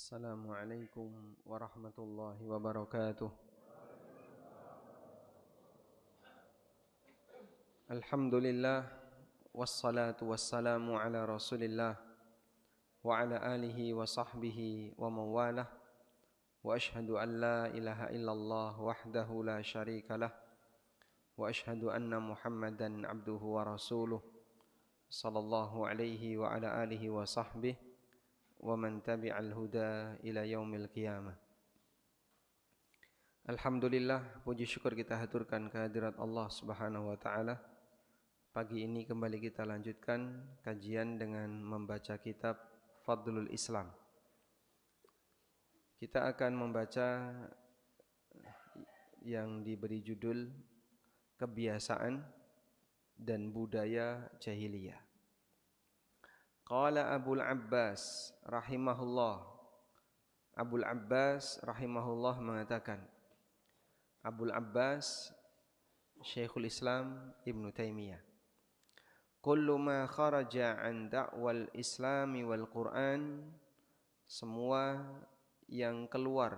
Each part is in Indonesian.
Assalamualaikum warahmatullahi wabarakatuh. Alhamdulillah wassalatu wassalamu ala Rasulillah wa ala alihi wa sahbihi wa mawalah wa ashhadu an la ilaha illallah wahdahu la syarikalah wa ashhadu anna Muhammadan abduhu wa rasuluh sallallahu alaihi wa ala alihi wa sahbihi wa man tabi'al huda ila yaumil qiyamah. Alhamdulillah, puji syukur kita haturkan kehadirat Allah Subhanahu wa taala. Pagi ini kembali kita lanjutkan kajian dengan membaca kitab Fadlul Islam. Kita akan membaca yang diberi judul Kebiasaan dan Budaya Jahiliyah. Qala Abul Abbas rahimahullah. Abul Abbas rahimahullah mengatakan, Abul Abbas Syekhul Islam Ibnu Taimiyah, kullu ma kharaja an da'wal islami wal Qur'an, semua yang keluar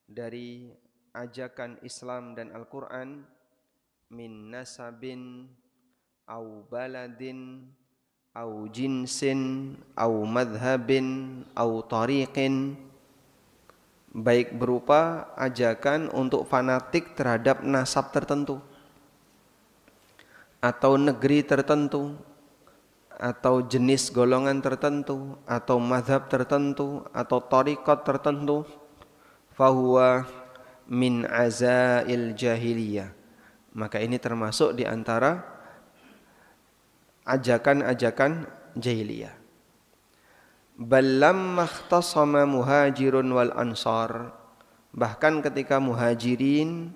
dari ajakan Islam dan Al-Qur'an, min nasabin au baladin au jinsin au madhabin au tariqin, baik berupa ajakan untuk fanatik terhadap nasab tertentu, atau negeri tertentu, atau jenis golongan tertentu, atau mazhab tertentu, atau tariqat tertentu, fahuwa min azail jahiliyah, maka ini termasuk di antara ajakan-ajakan jahiliyah. Ballam makhtasama muhajirun wal ansar, bahkan ketika muhajirin,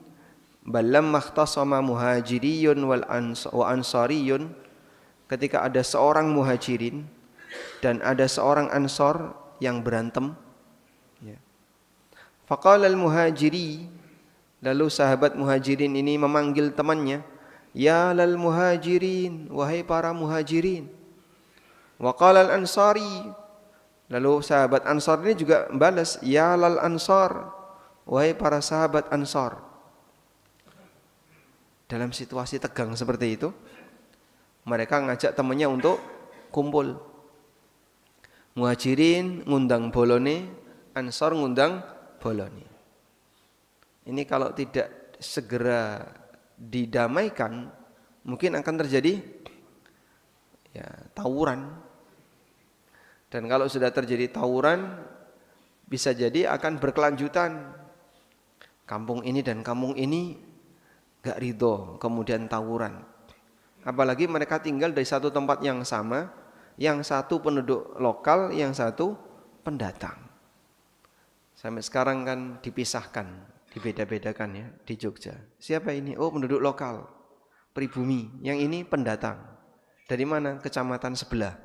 ballam makhtasama muhajiriyun wa ansariyun, ketika ada seorang muhajirin dan ada seorang ansar yang berantem, ya. Faqala al muhajiri, lalu sahabat muhajirin ini memanggil temannya, ya lal muhajirin, wahai para muhajirin. Wa qala al ansari, lalu sahabat ansar ini juga balas, ya lal ansar, wahai para sahabat ansar. Dalam situasi tegang seperti itu, mereka ngajak temannya untuk kumpul. Muhajirin ngundang bolone, Ansor ngundang bolone. Ini kalau tidak segera didamaikan, mungkin akan terjadi ya tawuran. Dan kalau sudah terjadi tawuran, bisa jadi akan berkelanjutan. Kampung ini dan kampung ini gak ridho, kemudian tawuran. Apalagi mereka tinggal dari satu tempat yang sama, yang satu penduduk lokal, yang satu pendatang. Sampai sekarang kan dipisahkan, dibeda-bedakan ya di Jogja. Siapa ini? Oh, penduduk lokal, pribumi. Yang ini pendatang. Dari mana? Kecamatan sebelah.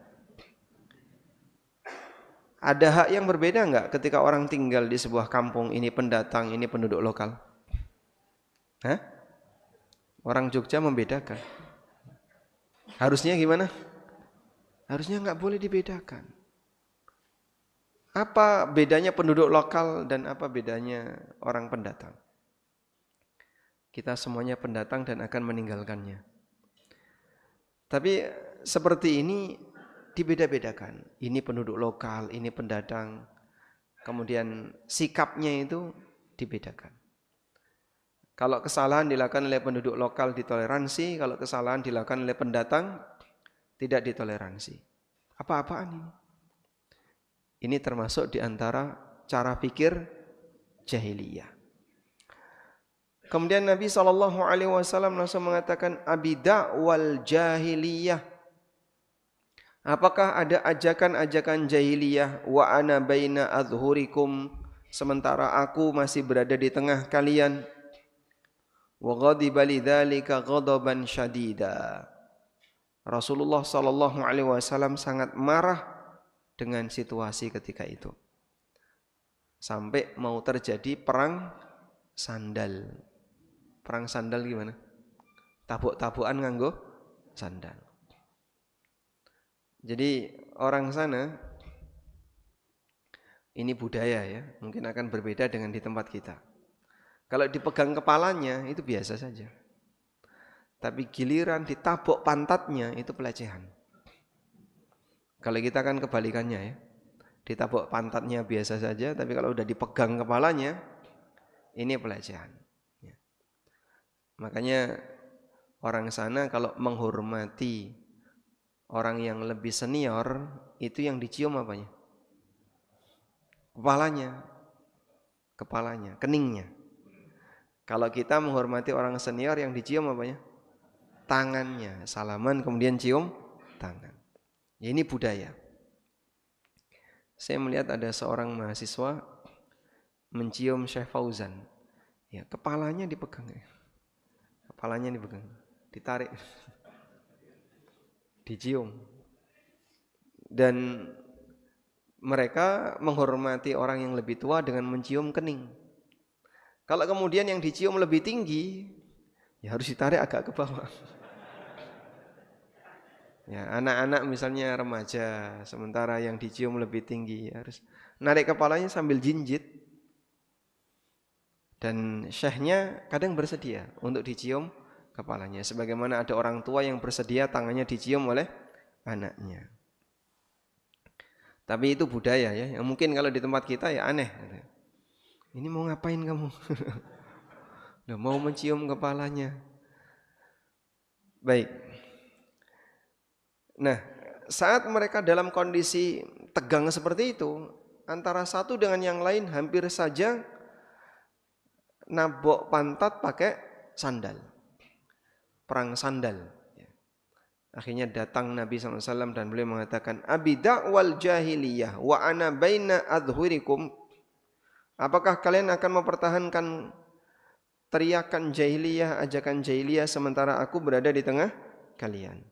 Ada hak yang berbeda enggak ketika orang tinggal di sebuah kampung, ini pendatang, ini penduduk lokal? Hah? Orang Jogja membedakan. Harusnya gimana? Harusnya enggak boleh dibedakan. Apa bedanya penduduk lokal dan apa bedanya orang pendatang? Kita semuanya pendatang dan akan meninggalkannya. Tapi seperti ini dibeda-bedakan. Ini penduduk lokal, ini pendatang. Kemudian sikapnya itu dibedakan. Kalau kesalahan dilakukan oleh penduduk lokal ditoleransi, kalau kesalahan dilakukan oleh pendatang tidak ditoleransi. Apa-apaan ini? Ini termasuk di antara cara pikir jahiliyah. Kemudian Nabi SAW langsung mengatakan, abida wal jahiliyah. Apakah ada ajakan-ajakan jahiliyah? Wa ana baina adhurikum, sementara aku masih berada di tengah kalian. Wa ghadiba lidzalika ghadaban syadida. Rasulullah sallallahu alaihi wasallam sangat marah dengan situasi ketika itu. Sampai mau terjadi perang sandal. Perang sandal gimana? Tabuk-tabukan nganggo sandal. Jadi orang sana Ini budaya ya, mungkin akan berbeda dengan di tempat kita. Kalau dipegang kepalanya itu biasa saja. Tapi giliran ditabok pantatnya itu pelecehan. Kalau kita kan kebalikannya ya. Ditabok pantatnya biasa saja, tapi kalau udah dipegang kepalanya ini pelecehan. Ya. Makanya orang sana kalau menghormati orang yang lebih senior itu yang dicium apanya? Kepalanya, keningnya. Kalau kita menghormati orang senior yang dicium apanya? Tangannya. Salaman kemudian cium tangan. Ya, ini budaya. Saya melihat ada seorang mahasiswa mencium Syekh Fauzan. Ya, kepalanya dipegang. Kepalanya dipegang. Ditarik. Dicium. Dan mereka menghormati orang yang lebih tua dengan mencium kening. Kalau kemudian yang dicium lebih tinggi, ya harus ditarik agak ke bawah. Ya, anak-anak misalnya remaja, sementara yang dicium lebih tinggi, harus narik kepalanya sambil jinjit. Dan syekhnya kadang bersedia untuk dicium kepalanya. Sebagaimana ada orang tua yang bersedia tangannya dicium oleh anaknya. Tapi itu budaya ya. Yang mungkin kalau di tempat kita ya aneh. Ini mau ngapain kamu? Udah mau mencium kepalanya. Baik. Nah, saat mereka dalam kondisi tegang seperti itu, antara satu dengan yang lain hampir saja nabok pantat pakai sandal. Perang sandal. Akhirnya datang Nabi SAW dan beliau mengatakan, Abi da'wal jahiliyah wa ana baina adhurikum. Apakah kalian akan mempertahankan teriakan jahiliyah, ajakan jahiliyah sementara aku berada di tengah kalian?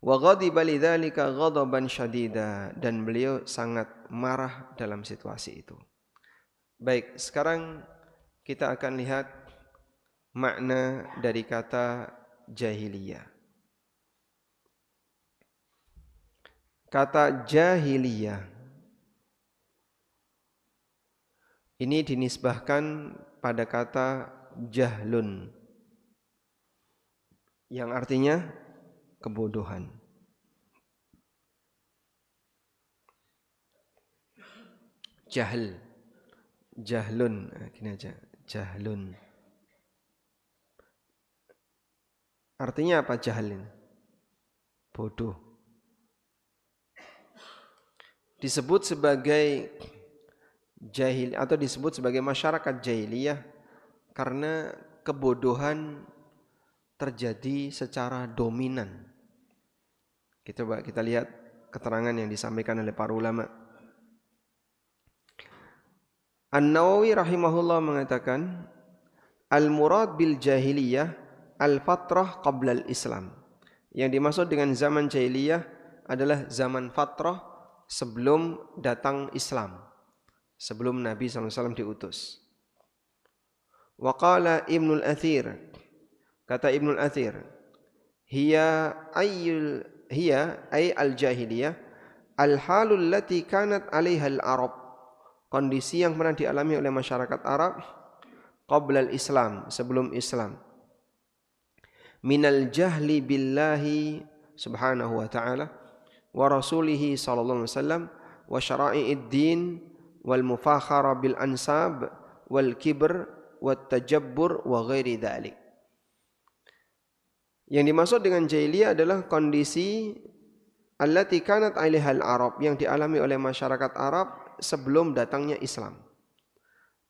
Wa ghadiba lidzalika ghadaban syadida, dan beliau sangat marah dalam situasi itu. Baik, sekarang kita akan lihat makna dari kata jahiliyah. Kata jahiliyah ini dinisbahkan pada kata jahlun yang artinya kebodohan. Jahl, jahlun, gini aja, jahlun. Artinya apa jahil ini? Bodoh. Disebut sebagai jahil atau disebut sebagai masyarakat jahiliyah karena kebodohan terjadi secara dominan. Kita lihat keterangan yang disampaikan oleh para ulama. An-Nawawi rahimahullah mengatakan, al-murad bil jahiliyah al-fatrah qabla al-Islam. Yang dimaksud dengan zaman jahiliyah adalah zaman fatrah sebelum datang Islam, sebelum Nabi SAW diutus. Wa qala Ibnul Athir, kata Ibnul Athir, hiya ay al-jahiliyah al-halul lati kanat 'alaiha al-Arab, kondisi yang pernah dialami oleh masyarakat Arab qabla al-Islam, sebelum Islam. Minal jahli billahi subhanahu wa ta'ala wa rasulihi sallallahu alaihi wasallam wa syara'i'id din wal mufakhara bil ansab wal kibr wat tajabbur wa ghairi dzalik. Yang dimaksud dengan jahiliyah adalah kondisi allati kanat 'alaihal Arab, yang dialami oleh masyarakat Arab sebelum datangnya Islam.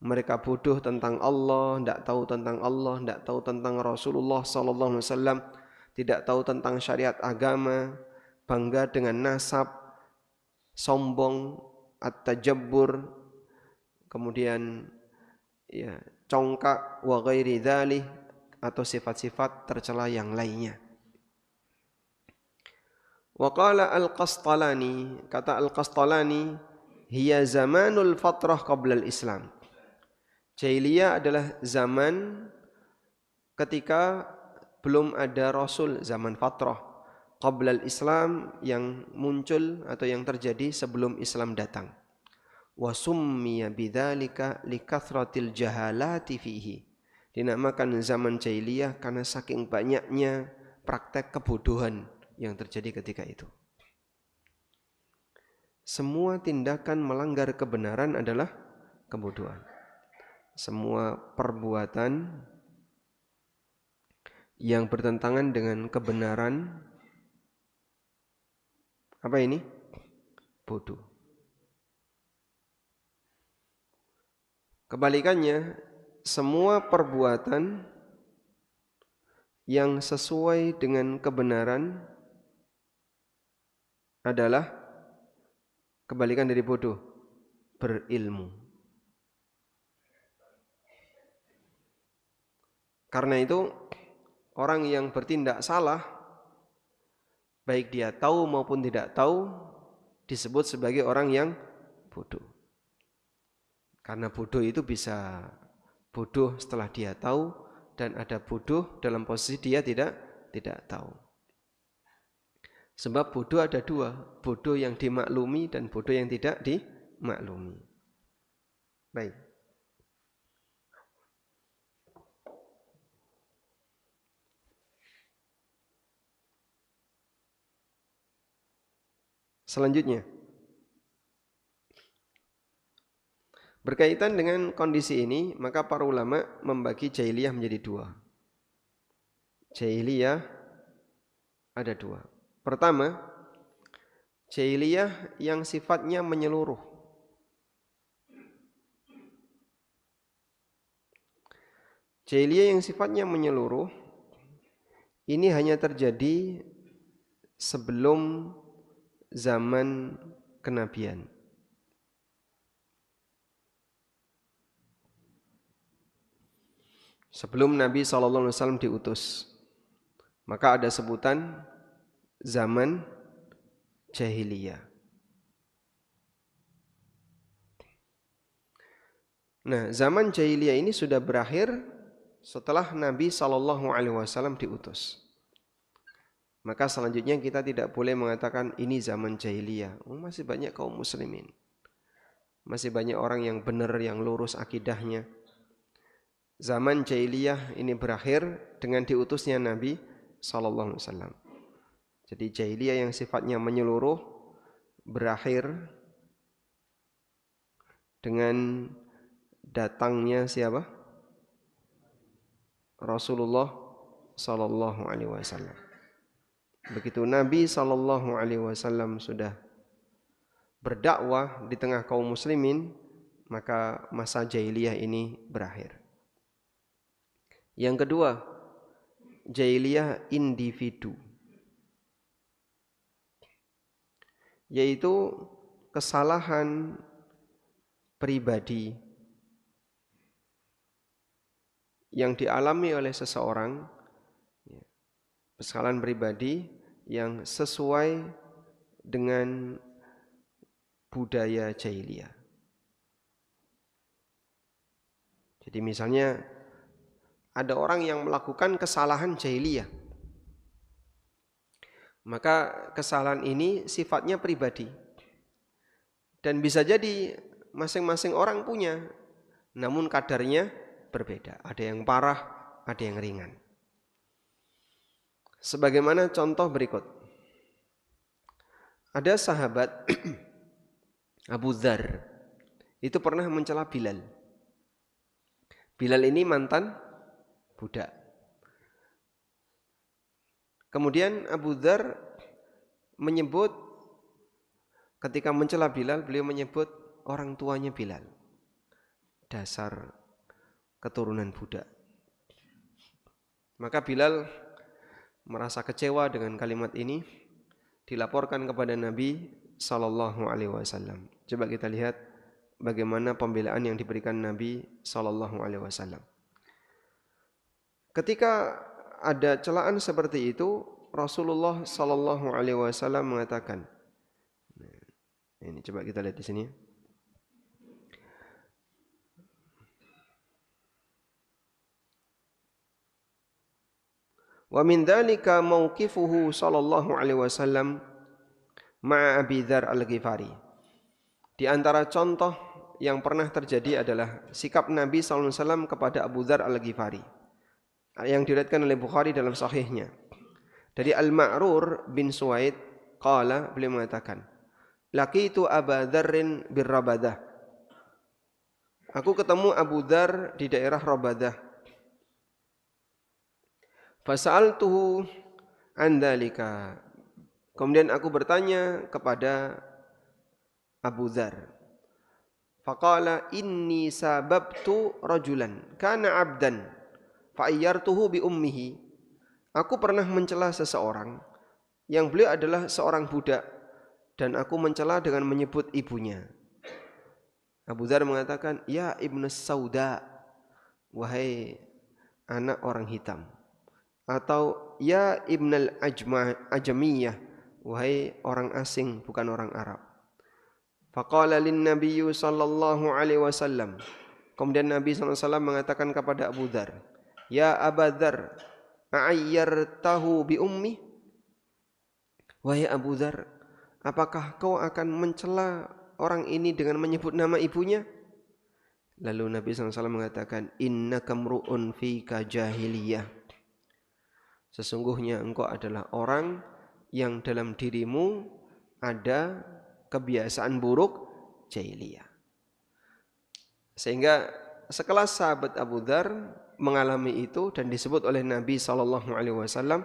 Mereka bodoh tentang Allah, tidak tahu tentang Allah, tidak tahu tentang Rasulullah sallallahu alaihi wasallam, tidak tahu tentang syariat agama, bangga dengan nasab, sombong, at-tajabbur, kemudian ya, congkak, wa ghairi dzalik, atau sifat-sifat tercela yang lainnya. Wa qala al-Qastalani, kata al-Qastalani, hiya zamanul fatrah qabla al-Islam. Jahiliyah adalah zaman ketika belum ada Rasul, zaman fatrah qabla al-Islam, yang muncul atau yang terjadi sebelum Islam datang. Wa summiya bidzalika likathratil jahalati fihi. Dinamakan zaman jahiliyah karena saking banyaknya praktek kebodohan yang terjadi ketika itu. Semua tindakan melanggar kebenaran adalah kebodohan. Semua perbuatan yang bertentangan dengan kebenaran, apa ini? Bodoh. Kebalikannya, semua perbuatan yang sesuai dengan kebenaran adalah kebalikan dari bodoh, berilmu. Karena itu orang yang bertindak salah, baik dia tahu maupun tidak tahu, disebut sebagai orang yang bodoh. Karena bodoh itu bisa bodoh setelah dia tahu, dan ada bodoh dalam posisi dia tidak tahu. Sebab bodoh ada dua, bodoh yang dimaklumi dan bodoh yang tidak dimaklumi. Baik. Selanjutnya, berkaitan dengan kondisi ini, maka para ulama membagi jahiliyah menjadi dua. Jahiliyah ada dua. Pertama, jahiliyah yang sifatnya menyeluruh. Jahiliyah yang sifatnya menyeluruh ini hanya terjadi sebelum zaman kenabian. Sebelum Nabi SAW diutus, maka ada sebutan zaman jahiliyah. Nah, zaman jahiliyah ini sudah berakhir setelah Nabi SAW diutus. Maka selanjutnya kita tidak boleh mengatakan ini zaman jahiliyah. Masih banyak kaum muslimin, masih banyak orang yang benar, yang lurus akidahnya. Zaman jahiliyah ini berakhir dengan diutusnya Nabi SAW. Jadi jahiliyah yang sifatnya menyeluruh berakhir dengan datangnya siapa? Rasulullah SAW. Begitu Nabi SAW sudah berdakwah di tengah kaum muslimin, maka masa jahiliyah ini berakhir. Yang kedua, jahiliyah individu, yaitu kesalahan pribadi yang dialami oleh seseorang, kesalahan pribadi yang sesuai dengan budaya jahiliyah. Jadi misalnya ada orang yang melakukan kesalahan jahiliyah, maka kesalahan ini sifatnya pribadi dan bisa jadi masing-masing orang punya, namun kadarnya berbeda. Ada yang parah, ada yang ringan. Sebagaimana contoh berikut. Ada sahabat Abu Dzar, itu pernah mencela Bilal. Bilal ini mantan budak. Kemudian Abu Dzar menyebut, ketika mencela Bilal, beliau menyebut orang tuanya Bilal, dasar keturunan budak. Maka Bilal merasa kecewa dengan kalimat ini, dilaporkan kepada Nabi SAW. Coba kita lihat bagaimana pembelaan yang diberikan Nabi SAW. Ketika ada celaan seperti itu, Rasulullah SAW mengatakan, ini coba kita lihat di sini. Wa min dzalika mauqifuhu sallallahu alaihi wasallam ma'a Abi Dzar Al-Ghifari. Di antara contoh yang pernah terjadi adalah sikap Nabi SAW kepada Abu Dzar Al-Ghifari yang diriwayatkan oleh Bukhari dalam sahihnya. Dari Al-Ma'rur bin Suwaid qala, beliau mengatakan, laqitu Aba Dzarrin bir Rabadah. Aku ketemu Abu Dzar di daerah Rabadah. Fasa'altuhu an dzalika. Kemudian aku bertanya kepada Abu Dzar. Faqala inni sababtu rajulan kana 'abdan fa'ayyartuhu bi ummihi. Aku pernah mencela seseorang yang beliau adalah seorang budak dan aku mencela dengan menyebut ibunya. Abu Dzar mengatakan, ya ibnu sauda, wahai anak orang hitam. Atau ya ibnal ajamiyah, wahai orang asing bukan orang Arab. Faqala lin nabiyyu sallallahu alaihi wasallam. Kemudian Nabi SAW mengatakan kepada Abu Dzar, ya Abu Dzar, a'ayyartahu bi ummi? Wahai Abu Dzar, apakah kau akan mencela orang ini dengan menyebut nama ibunya? Lalu Nabi SAW mengatakan, innaka mru'un fika jahiliyah. Sesungguhnya engkau adalah orang yang dalam dirimu ada kebiasaan buruk jahiliyah. Sehingga sekelas sahabat Abu Dzar mengalami itu dan disebut oleh Nabi SAW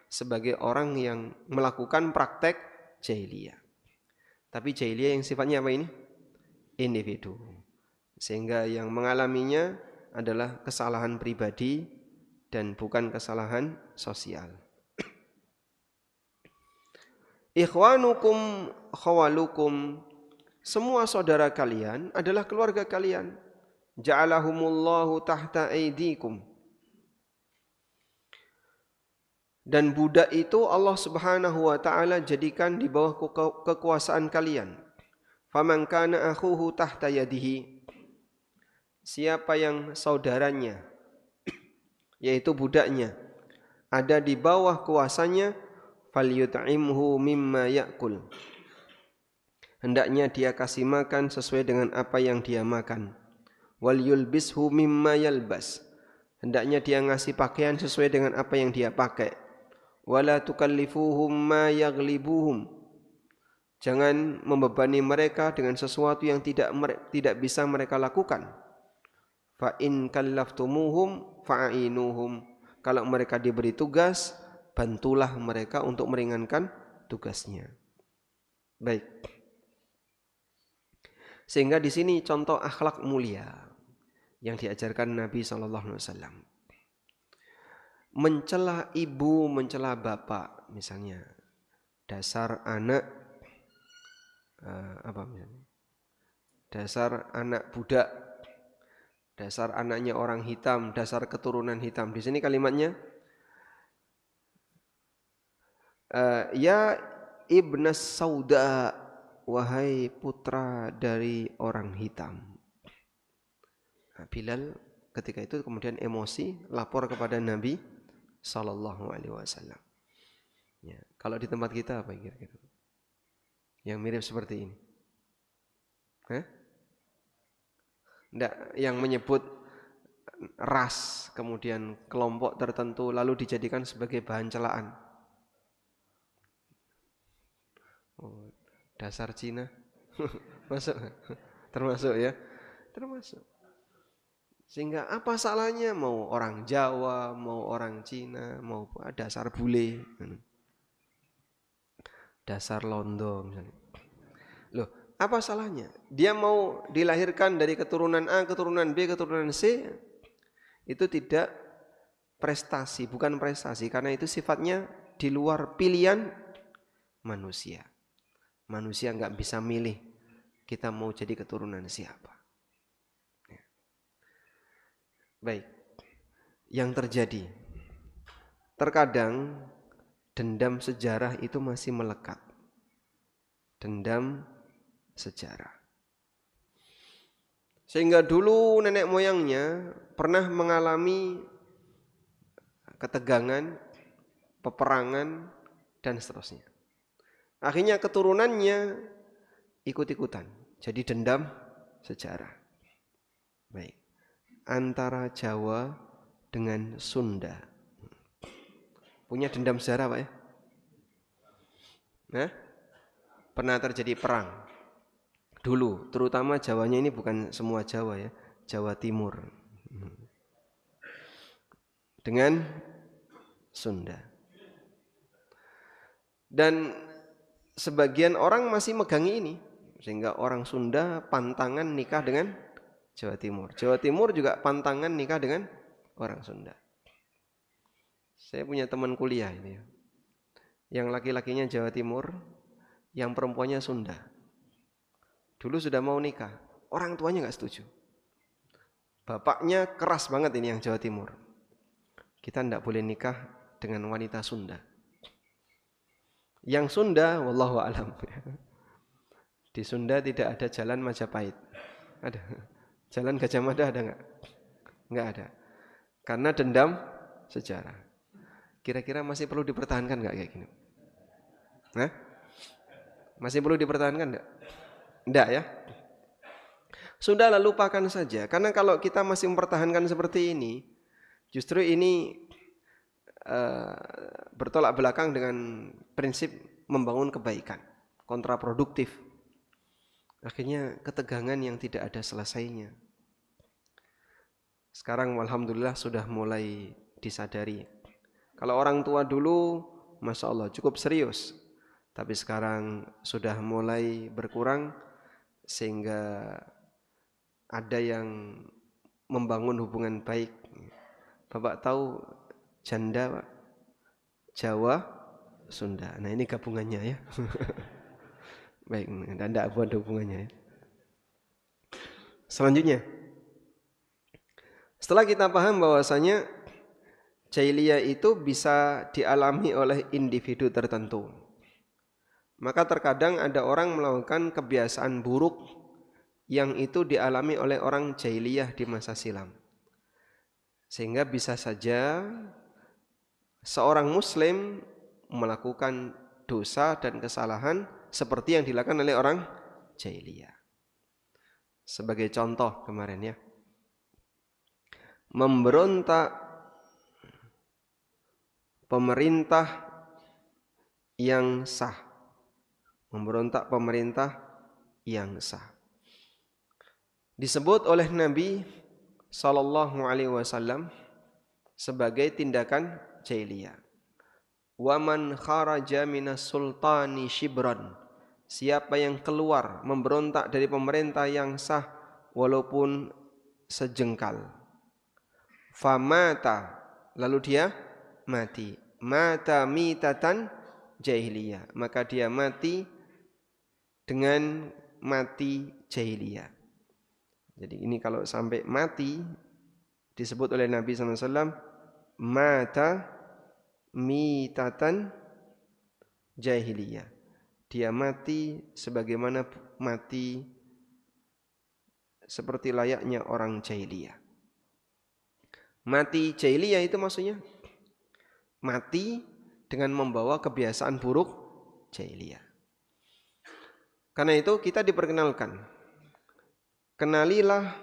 sebagai orang yang melakukan praktek jahiliyah. Tapi jahiliyah yang sifatnya apa ini? Individu. Sehingga yang mengalaminya adalah kesalahan pribadi dan bukan kesalahan sosial. Ikhwanukum khawalukum, semua saudara kalian adalah keluarga kalian. Ja'alahumullahu tahta aidikum. Dan budak itu Allah Subhanahu wa taala jadikan di bawah kekuasaan kalian. Faman kana akhuhu tahta yadihi. Siapa yang saudaranya, yaitu budaknya, ada di bawah kuasanya, falyut'imhu mimma ya'kul. Hendaknya dia kasih makan sesuai dengan apa yang dia makan. Wal yulbishu mimma yalbas. Hendaknya dia ngasih pakaian sesuai dengan apa yang dia pakai. Wala tukallifuhum ma yaghlibuhum. Jangan membebani mereka dengan sesuatu yang tidak bisa mereka lakukan. Fa in kallaftumuhum fa'inuhum. Kalau mereka diberi tugas, bantulah mereka untuk meringankan tugasnya. Baik. Sehingga di sini contoh akhlak mulia yang diajarkan Nabi SAW. Mencela ibu, mencela bapak, misalnya dasar anak dasar anak budak, dasar anaknya orang hitam, dasar keturunan hitam. Di sini kalimatnya ya ibnas sauda, wahai putra dari orang hitam. Nah, Bilal ketika itu kemudian emosi lapor kepada Nabi Sallallahu Alaihi Wasallam. Ya, kalau di tempat kita apa kira-kira? Yang mirip seperti ini? Enggak, yang menyebut ras kemudian kelompok tertentu lalu dijadikan sebagai bahan celaan. Oh, dasar Cina. Masuk. Termasuk ya. Termasuk. Sehingga apa salahnya mau orang Jawa, mau orang Cina, mau dasar bule. Dasar londo misalnya. Loh, apa salahnya? Dia mau dilahirkan dari keturunan A, keturunan B, keturunan C, itu tidak prestasi, bukan prestasi, karena itu sifatnya di luar pilihan manusia. Manusia nggak bisa milih kita mau jadi keturunan siapa. Ya. Baik, yang terjadi terkadang dendam sejarah itu masih melekat. Dendam sejarah. Sehingga dulu nenek moyangnya pernah mengalami ketegangan, peperangan, dan seterusnya. Akhirnya keturunannya ikut-ikutan. Jadi dendam sejarah. Baik. Antara Jawa dengan Sunda. Punya dendam sejarah Pak ya? Nah, pernah terjadi perang. Dulu, terutama Jawanya ini bukan semua Jawa ya. Jawa Timur. Dengan Sunda. Dan sebagian orang masih megangi ini. Sehingga orang Sunda pantangan nikah dengan Jawa Timur. Jawa Timur juga pantangan nikah dengan orang Sunda. Saya punya teman kuliah ini. Yang laki-lakinya Jawa Timur, yang perempuannya Sunda. Dulu sudah mau nikah. Orang tuanya nggak setuju. Bapaknya keras banget ini yang Jawa Timur. Kita tidak boleh nikah dengan wanita Sunda. Yang Sunda, wallahu alam. Di Sunda tidak ada jalan Majapahit. Ada. Jalan Gajah Mada ada nggak? Nggak ada. Karena dendam sejarah. Kira-kira masih perlu dipertahankan nggak kayak gini? Hah? Masih perlu dipertahankan nggak? Nggak ya? Sudahlah lupakan saja. Karena kalau kita masih mempertahankan seperti ini, justru ini bertolak belakang dengan prinsip membangun kebaikan. Kontraproduktif. Akhirnya ketegangan yang tidak ada selesainya. Sekarang alhamdulillah sudah mulai disadari. Kalau orang tua dulu, Masya Allah cukup serius. Tapi sekarang sudah mulai berkurang. Sehingga ada yang membangun hubungan baik. Bapak tahu janda Pak? Jawa, Sunda. Nah ini gabungannya ya. Baik, tidak ada hubungannya ya. Selanjutnya, setelah kita paham bahwasanya jahiliyah itu bisa dialami oleh individu tertentu, maka terkadang ada orang melakukan kebiasaan buruk yang itu dialami oleh orang jahiliyah di masa silam. Sehingga bisa saja seorang muslim melakukan dosa dan kesalahan seperti yang dilakukan oleh orang jahiliyah. Sebagai contoh kemarin ya, memberontak pemerintah yang sah. Memberontak pemerintah yang sah. Disebut oleh Nabi SAW sebagai tindakan jahiliyah. Waman kharaja minas sultani shibran, siapa yang keluar memberontak dari pemerintah yang sah walaupun sejengkal, famata, lalu dia mati, mata mitatan jahiliyah, maka dia mati dengan mati jahiliyah. Jadi ini kalau sampai mati disebut oleh Nabi SAW mata mitatan jahiliyah. Dia mati sebagaimana mati seperti layaknya orang jahiliyah. Mati jahiliyah itu maksudnya mati dengan membawa kebiasaan buruk jahiliyah. Karena itu kita diperkenalkan, kenalilah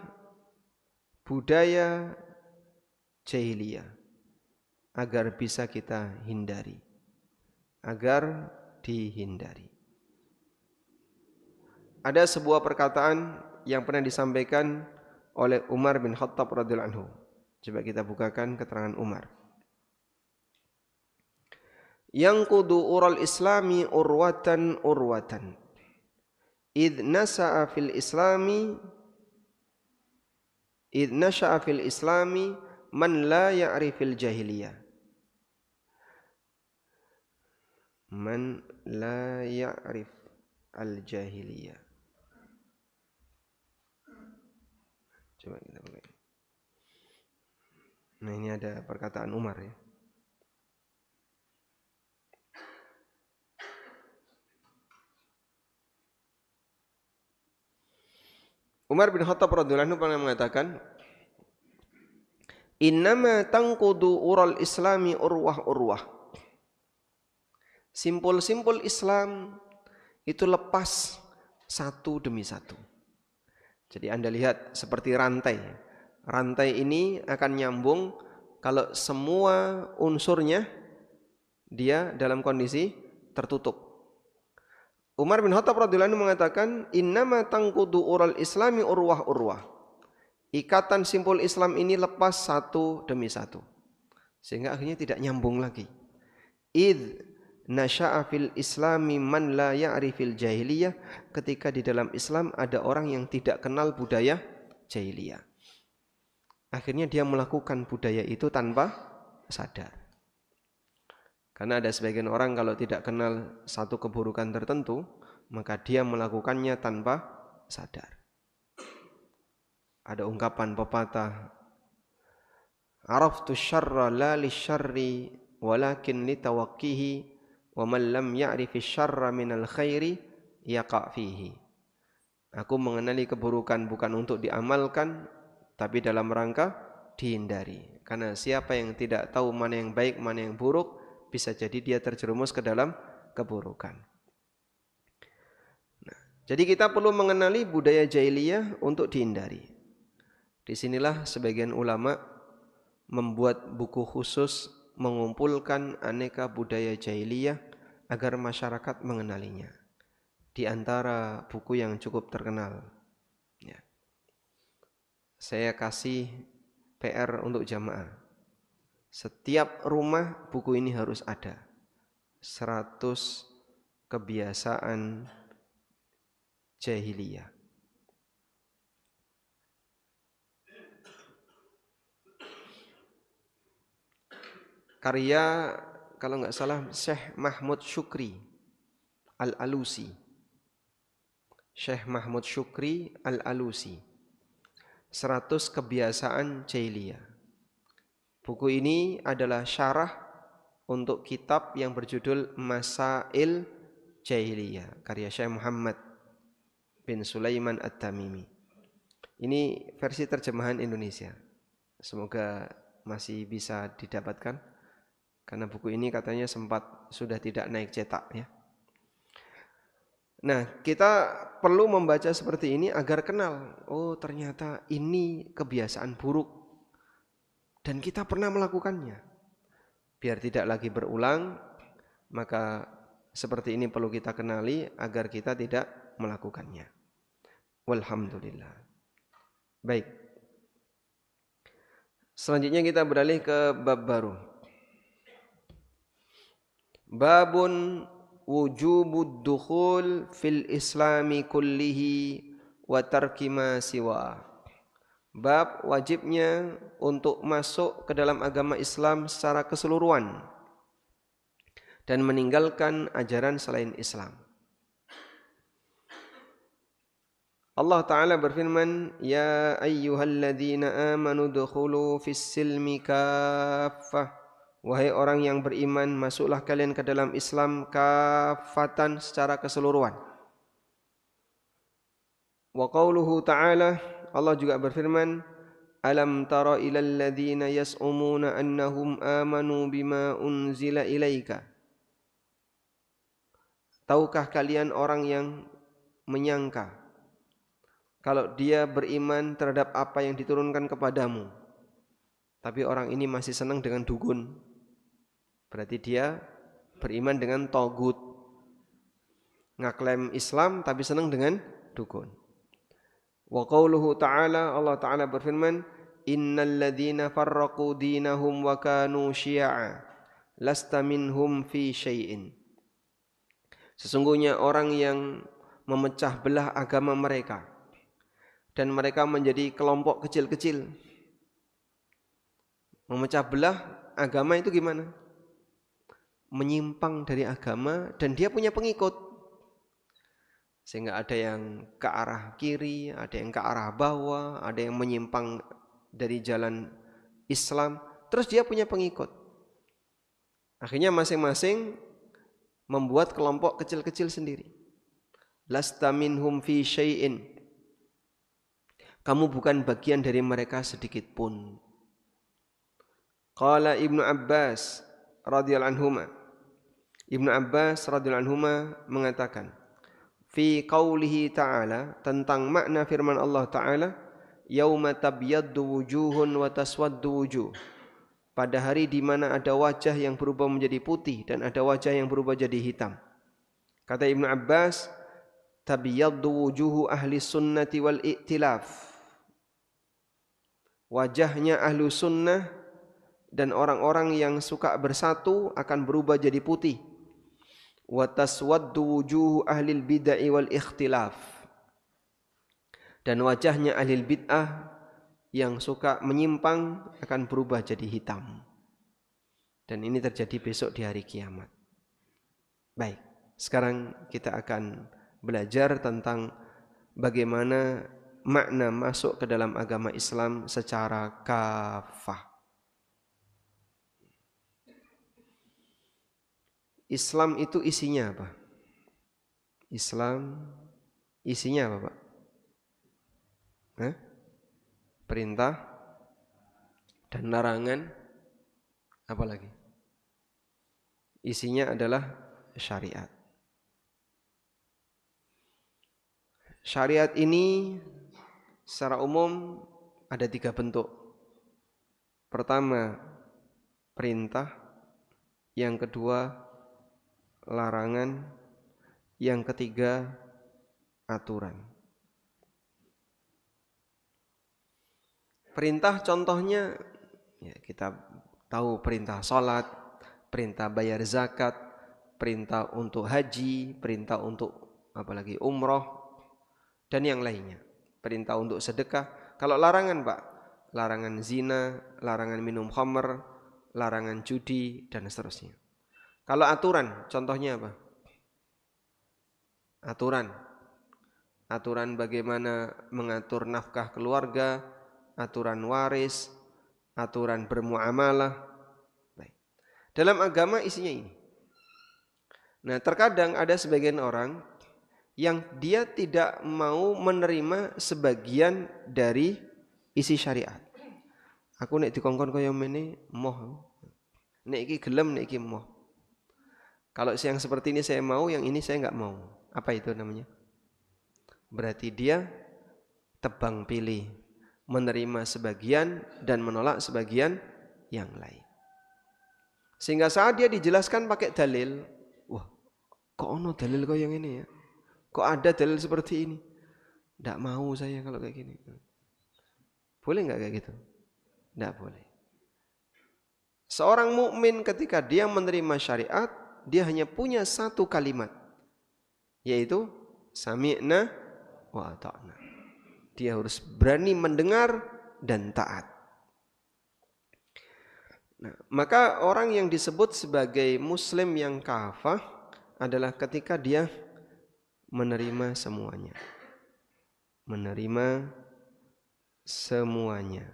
budaya jahiliyah agar bisa kita hindari, agar dihindari. Ada sebuah perkataan yang pernah disampaikan oleh Umar bin Khattab radhiyallahu anhu. Coba kita bukakan keterangan Umar. Yanqudu ural islami urwatan urwatan. Idh nasha'a fil islami man la ya'rifil jahiliyah. Man la ya'rif al jahiliyah. Coba kita buka. Nah ini ada perkataan Umar ya. Umar bin Khattab radhiyallahu anhu pernah mengatakan, innama tanqudu ural islami urwah urwah. Simpul-simpul Islam itu lepas satu demi satu. Jadi Anda lihat seperti rantai. Rantai ini akan nyambung kalau semua unsurnya dia dalam kondisi tertutup. Umar bin Khattab radhiyallahu anhu mengatakan, "Innama tanqudu ural islami urwah-urwah." Ikatan simpul Islam ini lepas satu demi satu. Sehingga akhirnya tidak nyambung lagi. Id nasya'a fil islami man la ya'rifil jahiliyah. Ketika di dalam Islam ada orang yang tidak kenal budaya jahiliyah. Akhirnya dia melakukan budaya itu tanpa sadar. Karena ada sebagian orang kalau tidak kenal satu keburukan tertentu, maka dia melakukannya tanpa sadar. Ada ungkapan pepatah, "Araftu syarra la lisyarri walakin litawaqqihi wa man lam ya'rifi syarra minal khairi yaqa' fihi." Aku mengenali keburukan bukan untuk diamalkan, tapi dalam rangka dihindari. Karena siapa yang tidak tahu mana yang baik, mana yang buruk, bisa jadi dia terjerumus ke dalam keburukan. Nah, jadi kita perlu mengenali budaya jahiliyah untuk dihindari. Disinilah sebagian ulama membuat buku khusus mengumpulkan aneka budaya jahiliyah agar masyarakat mengenalinya. Di antara buku yang cukup terkenal, ya. Saya kasih PR untuk jamaah. Setiap rumah buku ini harus ada. 100 kebiasaan jahiliyah. Karya kalau nggak salah Syekh Mahmud Syukri Al-Alusi. Syekh Mahmud Syukri Al-Alusi. 100 kebiasaan jahiliyah. Buku ini adalah syarah untuk kitab yang berjudul Masail Jahiliyah, karya Syekh Muhammad bin Sulaiman At-Tamimi. Ini versi terjemahan Indonesia. Semoga masih bisa didapatkan, karena buku ini katanya sempat sudah tidak naik cetak ya. Nah, kita perlu membaca seperti ini agar kenal, oh ternyata ini kebiasaan buruk dan kita pernah melakukannya. Biar tidak lagi berulang, maka seperti ini perlu kita kenali agar kita tidak melakukannya. Walhamdulillah. Baik. Selanjutnya kita beralih ke bab baru. Babun wujubud dukhul fil islami kullihi wa tarki ma siwa. Bab wajibnya untuk masuk ke dalam agama Islam secara keseluruhan dan meninggalkan ajaran selain Islam. Allah Ta'ala berfirman, "Ya ayyuhalladzina amanu dukhulu fis silmi kaffah." Wahai orang yang beriman, masuklah kalian ke dalam Islam kaffatan, secara keseluruhan. Wa qauluhu ta'ala, Allah juga berfirman, "Alam tara ilal ladzina yas'umuna annahum amanu bima unzila ilaika." Tahukah kalian orang yang menyangka kalau dia beriman terhadap apa yang diturunkan kepadamu, tapi orang ini masih senang dengan dukun? Berarti dia beriman dengan togut. Ngaklaim Islam tapi senang dengan dukun. Wa qauluhu ta'ala, Allah Ta'ala berfirman, "Innal ladzina farraqu dinahum wa kanu syi'a lasta minhum fi syai'in." Sesungguhnya orang yang memecah belah agama mereka dan mereka menjadi kelompok kecil-kecil. Memecah belah agama itu gimana? Menyimpang dari agama dan dia punya pengikut. Sehingga ada yang ke arah kiri, ada yang ke arah bawah, ada yang menyimpang dari jalan Islam, terus dia punya pengikut. Akhirnya masing-masing membuat kelompok kecil-kecil sendiri. Lasta minhum fi syai'in. Kamu bukan bagian dari mereka sedikit pun. Qala Ibnu Abbas radhiyallahu anhuma. Ibnu Abbas radhiyallahu anhuma mengatakan, fi qaulihi ta'ala, tentang makna firman Allah Ta'ala, yauma tabyaddu wujuhun wa taswaddu wujuh. Pada hari di mana ada wajah yang berubah menjadi putih dan ada wajah yang berubah jadi hitam. Kata Ibnu Abbas, tabyaddu wujuhu ahli sunnati wal i'tilaf. Wajahnya ahlu sunnah dan orang-orang yang suka bersatu akan berubah jadi putih. Wa taswaddu wujuhu ahli bid'ah wal ikhtilaf. Dan wajahnya ahli bid'ah yang suka menyimpang akan berubah jadi hitam. Dan ini terjadi besok di hari kiamat. Baik, sekarang kita akan belajar tentang bagaimana makna masuk ke dalam agama Islam secara kafah. Islam itu isinya apa? Islam isinya apa, Pak? Perintah dan larangan, apa lagi? Isinya adalah syariat. Syariat ini secara umum ada 3 bentuk. Pertama, perintah. Yang kedua, larangan. Yang ketiga, aturan. Perintah contohnya, ya kita tahu perintah sholat, perintah bayar zakat, perintah untuk haji, perintah untuk apalagi umroh, dan yang lainnya. Perintah untuk sedekah. Kalau larangan, Pak, larangan zina, larangan minum khamr, larangan judi, dan seterusnya. Kalau aturan, contohnya apa? Aturan bagaimana mengatur nafkah keluarga, aturan waris, aturan bermuamalah. Baik. Dalam agama isinya ini. Nah, terkadang ada sebagian orang yang dia tidak mau menerima sebagian dari isi syariat. Aku nek dikongkon kaya mene moh. Nek iki gelem, nek iki moh. Kalau yang seperti ini saya mau, yang ini saya enggak mau. Apa itu namanya? Berarti dia tebang pilih, menerima sebagian dan menolak sebagian yang lain. Sehingga saat dia dijelaskan pakai dalil, wah, kok ono dalil kok yang ini ya? Kok ada dalil seperti ini? Tidak mau saya kalau kayak gini. Boleh nggak kayak gitu? Tidak boleh. Seorang mukmin ketika dia menerima syariat, dia hanya punya satu kalimat, yaitu sami'na wa ata'na. Dia harus berani mendengar dan taat. Nah, maka orang yang disebut sebagai muslim yang kafah adalah ketika dia menerima semuanya. Menerima semuanya.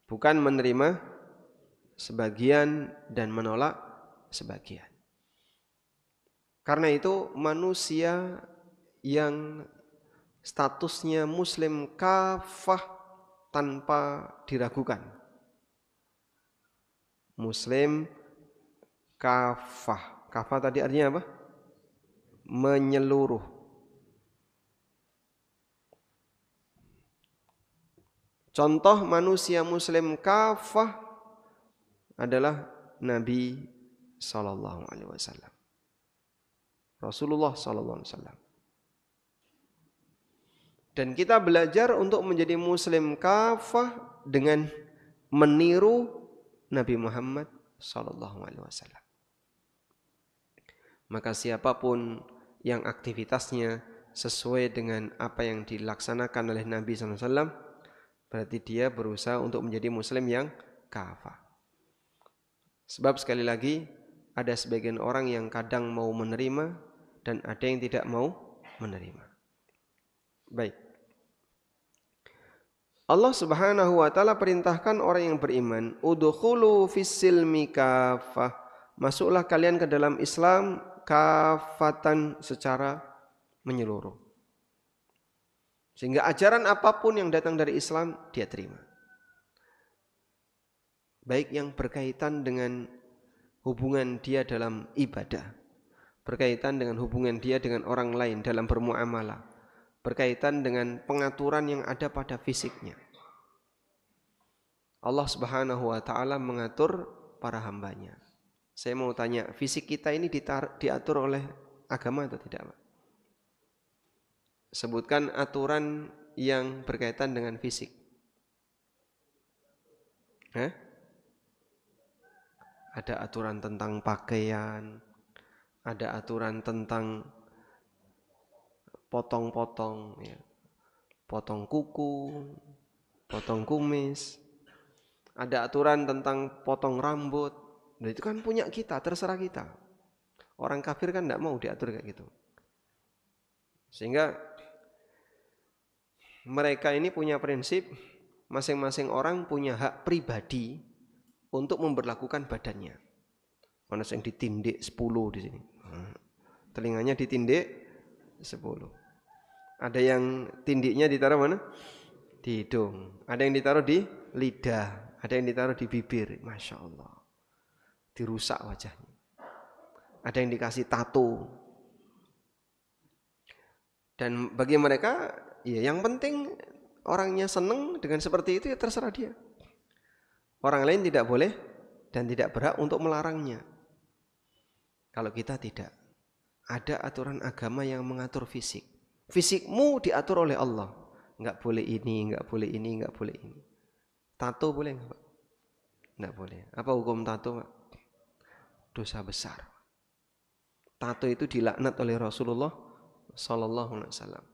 Bukan menerima sebagian dan menolak sebagian. Karena itu manusia yang statusnya muslim kafah tanpa diragukan. Muslim kafah. Kafah tadi artinya apa? Menyeluruh. Contoh manusia muslim kafah adalah Nabi sallallahu alaihi wasallam. Rasulullah sallallahu alaihi wasallam. Dan kita belajar untuk menjadi muslim kafah dengan meniru Nabi Muhammad sallallahu alaihi wasallam. Maka siapapun yang aktivitasnya sesuai dengan apa yang dilaksanakan oleh Nabi sallallahu alaihi wasallam, berarti dia berusaha untuk menjadi muslim yang kafah. Sebab sekali lagi ada sebagian orang yang kadang mau menerima dan ada yang tidak mau menerima. Baik. Allah Subhanahu wa taala perintahkan orang yang beriman, udkhulu fis-silmi kafah. Masuklah kalian ke dalam Islam kafatan secara menyeluruh. Sehingga ajaran apapun yang datang dari Islam dia terima. Baik yang berkaitan dengan hubungan dia dalam ibadah berkaitan dengan hubungan dia dengan orang lain dalam bermuamalah, berkaitan dengan pengaturan yang ada pada fisiknya. Allah Subhanahu wa taala mengatur para hambanya. Saya mau tanya, fisik kita ini diatur oleh agama atau tidak, Pak? Sebutkan aturan yang berkaitan dengan fisik. Ada aturan tentang pakaian, ada aturan tentang potong-potong, ya. Potong kuku, potong kumis. Ada aturan tentang potong rambut. Nah, itu kan punya kita, terserah kita. Orang kafir kan tidak mau diatur kayak gitu. Sehingga mereka ini punya prinsip, masing-masing orang punya hak pribadi untuk memberlakukan badannya. Mana yang ditindik 10 di sini. Telinganya ditindik 10. Ada yang tindiknya ditaruh mana? Di hidung. Ada yang ditaruh di lidah. Ada yang ditaruh di bibir. Masya Allah. Dirusak wajahnya. Ada yang dikasih tato. Dan bagi mereka, ya yang penting orangnya senang dengan seperti itu, ya terserah dia. Orang lain tidak boleh dan tidak berhak untuk melarangnya. Kalau kita tidak. Ada aturan agama yang mengatur fisik. Fisikmu diatur oleh Allah. Enggak boleh ini, enggak boleh ini, enggak boleh ini. Tato boleh enggak, Pak? Enggak boleh. Apa hukum tato, Pak? Dosa besar. Tato itu dilaknat oleh Rasulullah sallallahu alaihi wasallam.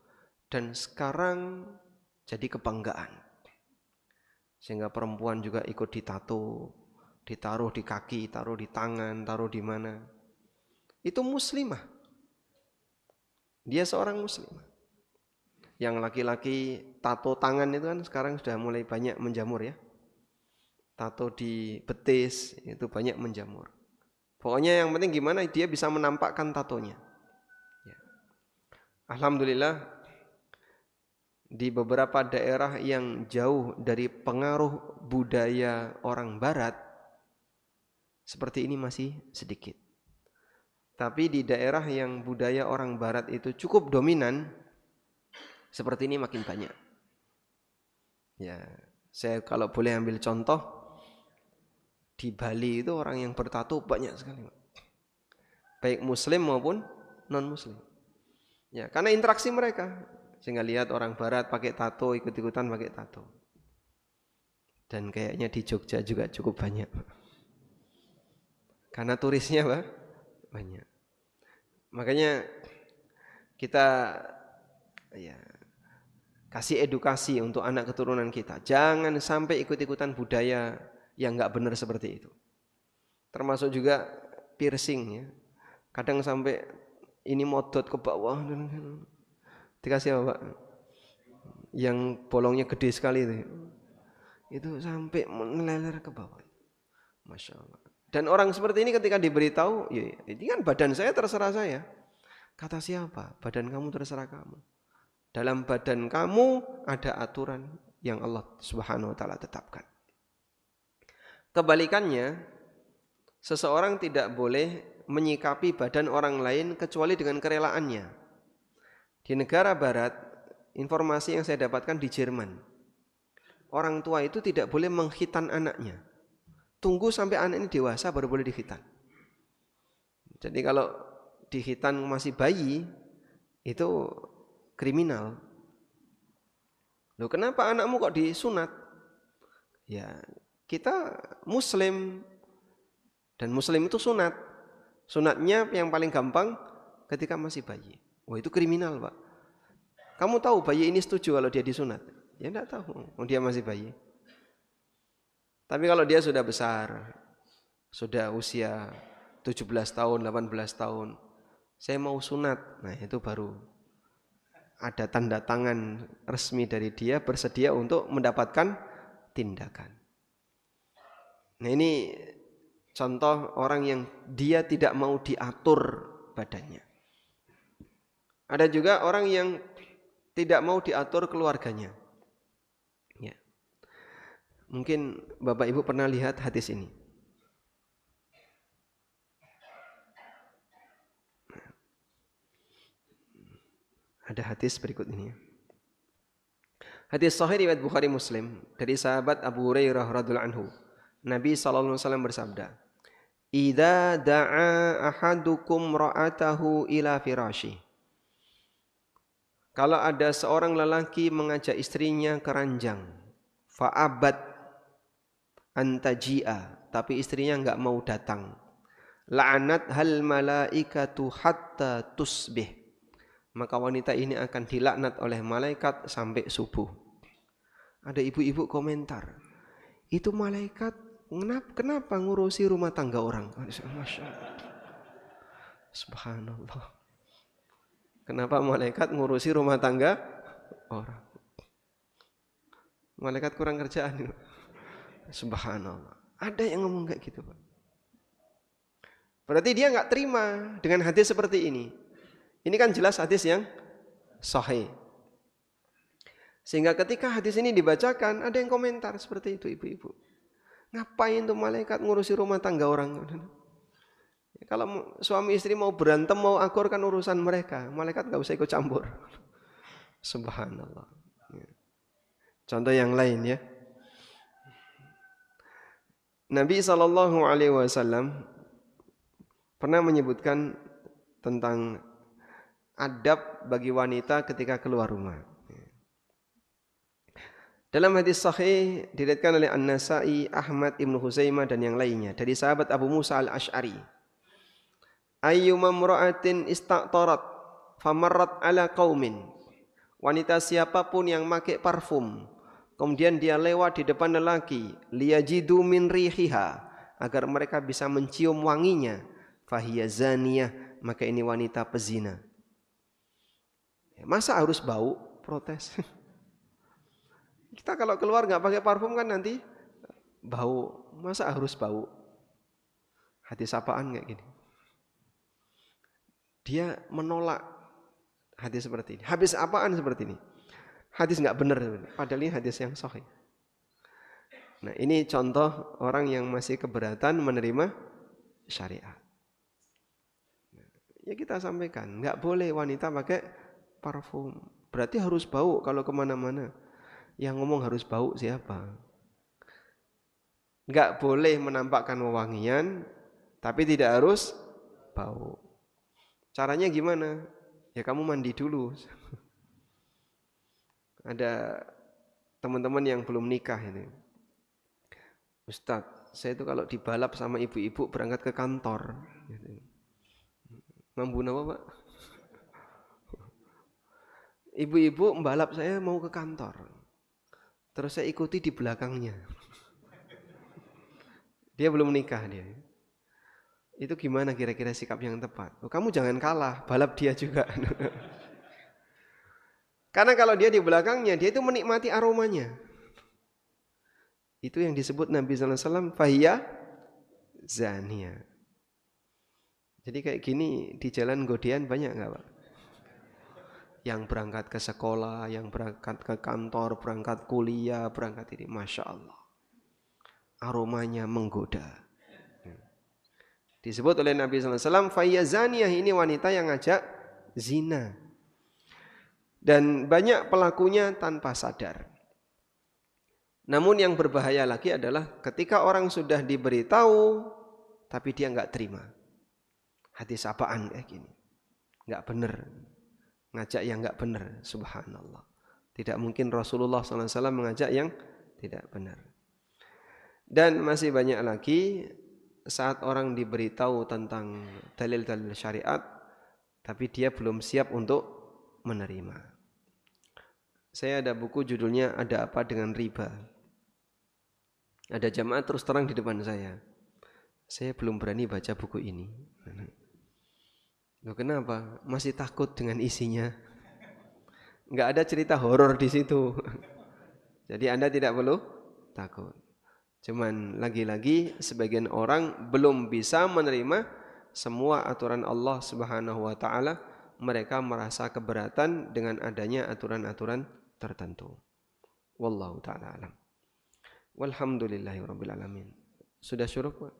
Dan sekarang jadi kebanggaan. Sehingga perempuan juga ikut ditato, ditaruh di kaki, taruh di tangan, taruh di mana. Itu muslimah. Dia seorang muslimah. Yang laki-laki tato tangan itu kan sekarang sudah mulai banyak menjamur ya. Tato di betis itu banyak menjamur. Pokoknya yang penting gimana dia bisa menampakkan tatonya. Ya. Alhamdulillah di beberapa daerah yang jauh dari pengaruh budaya orang barat seperti ini masih sedikit. Tapi di daerah yang budaya orang barat itu cukup dominan, seperti ini makin banyak. Ya, saya kalau boleh ambil contoh, di Bali itu orang yang bertato banyak sekali, baik muslim maupun non muslim. Ya, karena interaksi mereka, sehingga lihat orang barat pakai tato, ikut-ikutan pakai tato. Dan kayaknya di Jogja juga cukup banyak, karena turisnya banyak. Makanya kita ya kasih edukasi untuk anak keturunan kita. Jangan sampai ikut-ikutan budaya yang nggak benar seperti itu. Termasuk juga piercing ya. Kadang sampai ini modot ke bawah. Dikasih apa, Pak? Yang bolongnya gede sekali itu. Itu sampai meleler ke bawah. Masya Allah. Dan orang seperti ini ketika diberitahu, ya, ini kan badan saya terserah saya. Kata siapa? Badan kamu terserah kamu. Dalam badan kamu ada aturan yang Allah Subhanahu wa taala tetapkan. Kebalikannya, seseorang tidak boleh menyikapi badan orang lain kecuali dengan kerelaannya. Di negara barat, informasi yang saya dapatkan di Jerman, orang tua itu tidak boleh mengkhitan anaknya. Tunggu sampai anak ini dewasa baru boleh dikhitan. Jadi kalau dikhitan masih bayi, itu kriminal. Loh, kenapa anakmu kok disunat? Ya, kita muslim dan muslim itu sunat. Sunatnya yang paling gampang ketika masih bayi. Wah, itu kriminal, Pak. Kamu tahu bayi ini setuju kalau dia disunat? Ya enggak tahu, dia masih bayi. Tapi kalau dia sudah besar, sudah usia 17 tahun, 18 tahun, saya mau sunat. Nah, itu baru ada tanda tangan resmi dari dia bersedia untuk mendapatkan tindakan. Nah, ini contoh orang yang dia tidak mau diatur badannya. Ada juga orang yang tidak mau diatur keluarganya. Ya. Mungkin Bapak Ibu pernah lihat hadis ini. Ada hadis berikut ini. Hadis sahih riwayat Bukhari Muslim dari sahabat Abu Hurairah radhiyallahu anhu. Nabi sallallahu alaihi wasallam bersabda, "Idza da'a ahadukum ra'atahu ila firashi." Kalau ada seorang lelaki mengajak istrinya ke ranjang, fa'abat antaji'a, tapi istrinya enggak mau datang. La'anat hal malaikatu hatta tusbih. Maka wanita ini akan dilaknat oleh malaikat sampai subuh. Ada ibu-ibu komentar, itu malaikat kenapa ngurusi rumah tangga orang? Masya Allah. Subhanallah. Kenapa malaikat ngurusi rumah tangga orang? Malaikat kurang kerjaan. Subhanallah. Ada yang ngomong kayak gitu, Pak. Berarti dia nggak terima dengan hadis seperti ini. Ini kan jelas hadis yang sahih. Sehingga ketika hadis ini dibacakan, ada yang komentar seperti itu, ibu-ibu. Ngapain tuh malaikat ngurusi rumah tangga orang? Kalau suami istri mau berantem, mau akur kan urusan mereka. Malaikat nggak usah ikut campur. Subhanallah. Contoh yang lain ya. Nabi SAW pernah menyebutkan tentang adab bagi wanita ketika keluar rumah. Dalam hadis sahih diriwayatkan oleh An-Nasa'i, Ahmad, Ibnu Huzaimah dan yang lainnya dari sahabat Abu Musa Al-Asy'ari. Ayyuma imra'atin istaqtarat famarrat ala qaumin. Wanita siapapun yang pakai parfum, kemudian dia lewat di depan lelaki, liyajidu min rihiha, agar mereka bisa mencium wanginya, fahiya zaniyah, maka ini wanita pezina. Masa harus bau? Protes. Kita kalau keluar nggak pakai parfum kan nanti bau. Masa harus bau? Hadis apaan kayak gini? Dia menolak hadis seperti ini. Hadis apaan seperti ini? Hadis nggak benar. Padahal ini hadis yang sahih. Nah ini contoh orang yang masih keberatan menerima syariat. Ya kita sampaikan, nggak boleh wanita pakai parfum. Berarti harus bau kalau kemana-mana. Yang ngomong harus bau siapa? Nggak boleh menampakkan wewangian, tapi tidak harus bau. Caranya gimana? Ya kamu mandi dulu. Ada teman-teman yang belum nikah ini. Ustadz, saya itu kalau dibalap sama ibu-ibu berangkat ke kantor. Mampu apa Pak? Ibu-ibu membalap saya mau ke kantor. Terus saya ikuti di belakangnya. Dia belum nikah dia. Itu gimana kira-kira sikap yang tepat? Oh, kamu jangan kalah, balap dia juga. Karena kalau dia di belakangnya, dia itu menikmati aromanya. Itu yang disebut Nabi SAW, fahiyya zaniyah. Jadi kayak gini di jalan godean banyak nggak Pak? Yang berangkat ke sekolah, yang berangkat ke kantor, berangkat kuliah, berangkat ini, Masya Allah. Aromanya menggoda. Disebut oleh Nabi SAW, fahiyya zaniyah, ini wanita yang ngajak zina. Dan banyak pelakunya tanpa sadar. Namun yang berbahaya lagi adalah ketika orang sudah diberitahu, tapi dia nggak terima. Hadis apaan kayak gini? Nggak benar. Ngajak yang nggak benar. Subhanallah. Tidak mungkin Rasulullah SAW mengajak yang tidak benar. Dan masih banyak lagi saat orang diberitahu tentang dalil-dalil syariat, tapi dia belum siap untuk menerima. Saya ada buku judulnya Ada Apa Dengan Riba. Ada jamaah terus terang di depan saya. Saya belum berani baca buku ini. Loh, kenapa? Masih takut dengan isinya. Enggak ada cerita horor di situ. Jadi Anda tidak perlu takut. Cuman lagi-lagi sebagian orang belum bisa menerima semua aturan Allah Subhanahu wa taala. Mereka merasa keberatan dengan adanya aturan-aturan tertentu. Wallahu taala alam. Walhamdulillahirabbil alamin. Sudah syuruk, Pak?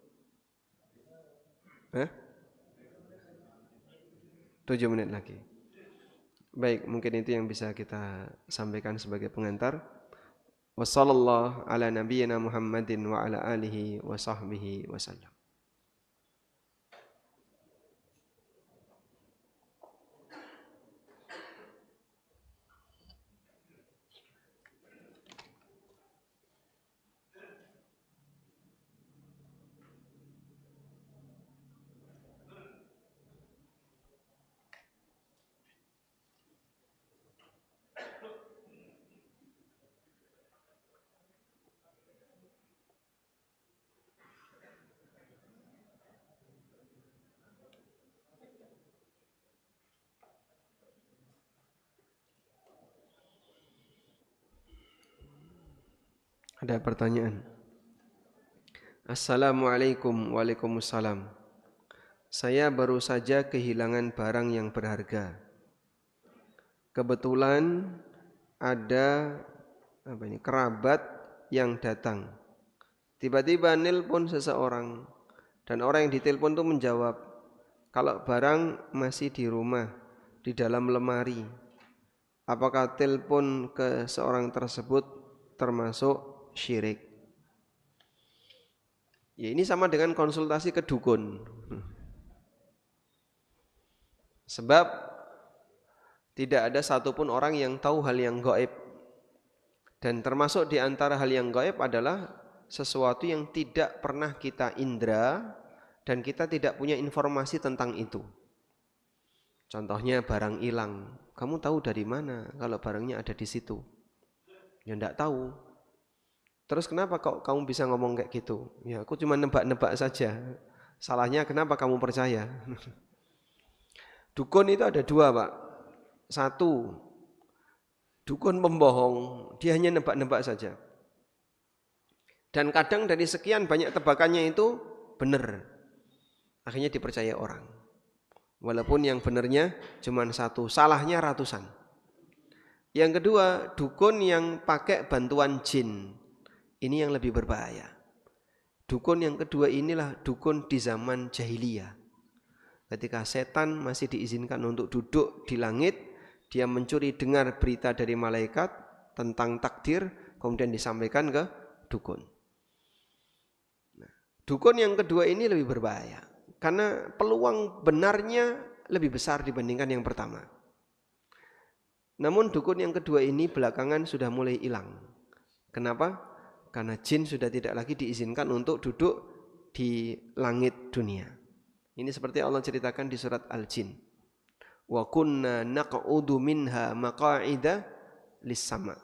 7 menit lagi. Baik, mungkin itu yang bisa kita sampaikan sebagai pengantar. Wassallallahu ala nabiyyina Muhammadin wa ala alihi wa sahbihi wasallam. Ada pertanyaan? Assalamualaikum. Waalaikumsalam. Saya baru saja kehilangan barang yang berharga. Kebetulan ada kerabat yang datang. Tiba-tiba nelpon seseorang dan orang yang ditelepon itu menjawab, kalau barang masih di rumah, di dalam lemari, apakah telepon ke seorang tersebut termasuk syirik? Ya, ini sama dengan konsultasi ke dukun. Sebab tidak ada satupun orang yang tahu hal yang gaib. Dan termasuk di antara hal yang gaib adalah sesuatu yang tidak pernah kita indra dan kita tidak punya informasi tentang itu. Contohnya barang hilang. Kamu tahu dari mana kalau barangnya ada di situ? Ya enggak tahu. Terus kenapa kok kamu bisa ngomong kayak gitu? Ya aku cuma nebak-nebak saja. Salahnya kenapa kamu percaya? Dukun itu ada dua, Pak. Satu, dukun pembohong, dia hanya nebak-nebak saja. Dan kadang dari sekian banyak tebakannya itu benar. Akhirnya dipercaya orang. Walaupun yang benarnya cuma satu, salahnya ratusan. Yang kedua, dukun yang pakai bantuan jin. Ini yang lebih berbahaya. Dukun yang kedua inilah dukun di zaman jahiliyah. Ketika setan masih diizinkan untuk duduk di langit, dia mencuri dengar berita dari malaikat tentang takdir, kemudian disampaikan ke dukun. Nah, dukun yang kedua ini lebih berbahaya, karena peluang benarnya lebih besar dibandingkan yang pertama. Namun dukun yang kedua ini belakangan sudah mulai hilang. Kenapa? Karena jin sudah tidak lagi diizinkan untuk duduk di langit dunia. Ini seperti Allah ceritakan di surat Al-Jin. Wa kunna naq'udu minha maqa'ida lis-sama'.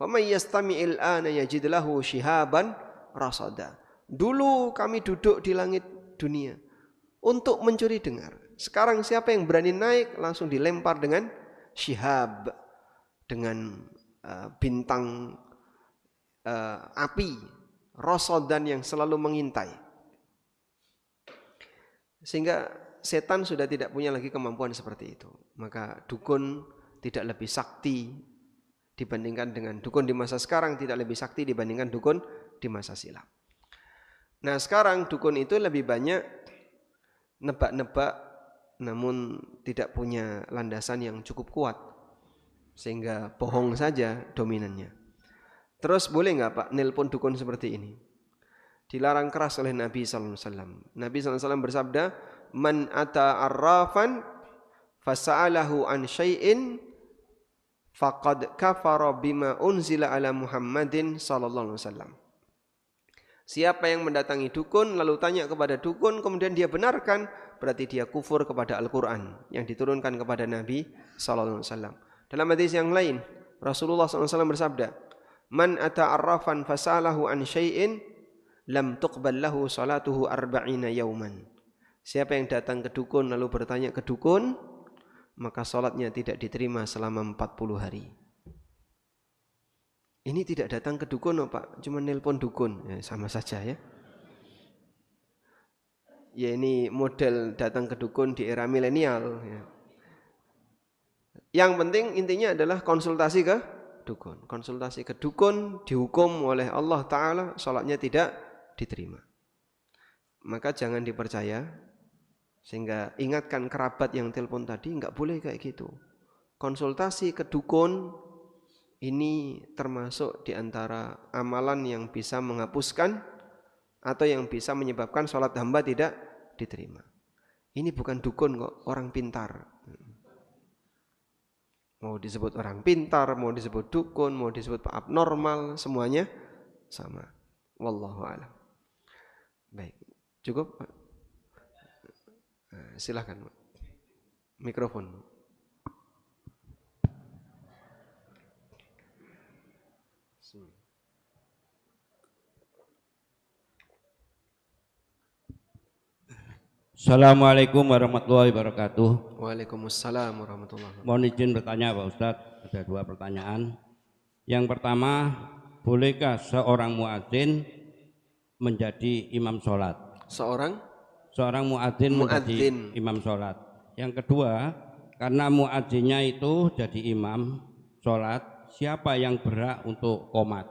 Faman yastami'il ana yajid lahu shihaban rasada. Dulu kami duduk di langit dunia untuk mencuri dengar. Sekarang siapa yang berani naik langsung dilempar dengan shihab, dengan bintang api, rasadan yang selalu mengintai. Sehingga setan sudah tidak punya lagi kemampuan seperti itu. Maka dukun tidak lebih sakti dibandingkan dengan dukun di masa sekarang, tidak lebih sakti dibandingkan dukun di masa silam. Nah, sekarang dukun itu lebih banyak nebak-nebak namun tidak punya landasan yang cukup kuat, sehingga bohong saja dominannya. Terus boleh nggak Pak nelpon dukun seperti ini? Dilarang keras oleh Nabi SAW. Nabi SAW bersabda, Man ata arrafan fasa'alahu an syai'in faqad kafara bima unzila ala Muhammadin sallallahu alaihi wasallam. Siapa yang mendatangi dukun lalu tanya kepada dukun kemudian dia benarkan, berarti dia kufur kepada Al-Quran yang diturunkan kepada Nabi sallallahu alaihi wasallam. Dalam hadis yang lain, Rasulullah SAW bersabda, Man ata arrafan fasalahu an syai'in lam tuqbal lahu salatuhu arba'ina yauman. Siapa yang datang ke dukun lalu bertanya ke dukun, maka salatnya tidak diterima selama 40 hari. Ini tidak datang ke dukun, oh Pak, cuma nelpon dukun. Ya, sama saja ya. Ya ini model datang ke dukun di era milenial ya. Yang penting intinya adalah konsultasi ke dukun. Konsultasi ke dukun dihukum oleh Allah Ta'ala, salatnya tidak diterima. Maka jangan dipercaya. Sehingga ingatkan kerabat yang telepon tadi, enggak boleh kayak gitu. konsultasi ke dukun ini termasuk di antara amalan yang bisa menghapuskan atau yang bisa menyebabkan sholat hamba tidak diterima. Ini bukan dukun kok, orang pintar. Mau disebut orang pintar, mau disebut dukun, mau disebut abnormal, semuanya sama. Wallahu a'lam. Baik, cukup? Silahkan mikrofon. Assalamualaikum warahmatullahi wabarakatuh. Waalaikumsalam warahmatullahi wabarakatuh. Mohon izin bertanya Pak Ustadz, ada 2 pertanyaan. Yang pertama, bolehkah seorang muadzin menjadi imam sholat? Seorang muadzin menjadi imam sholat. Yang kedua, karena muadzinnya itu jadi imam sholat, siapa yang berhak untuk qomat?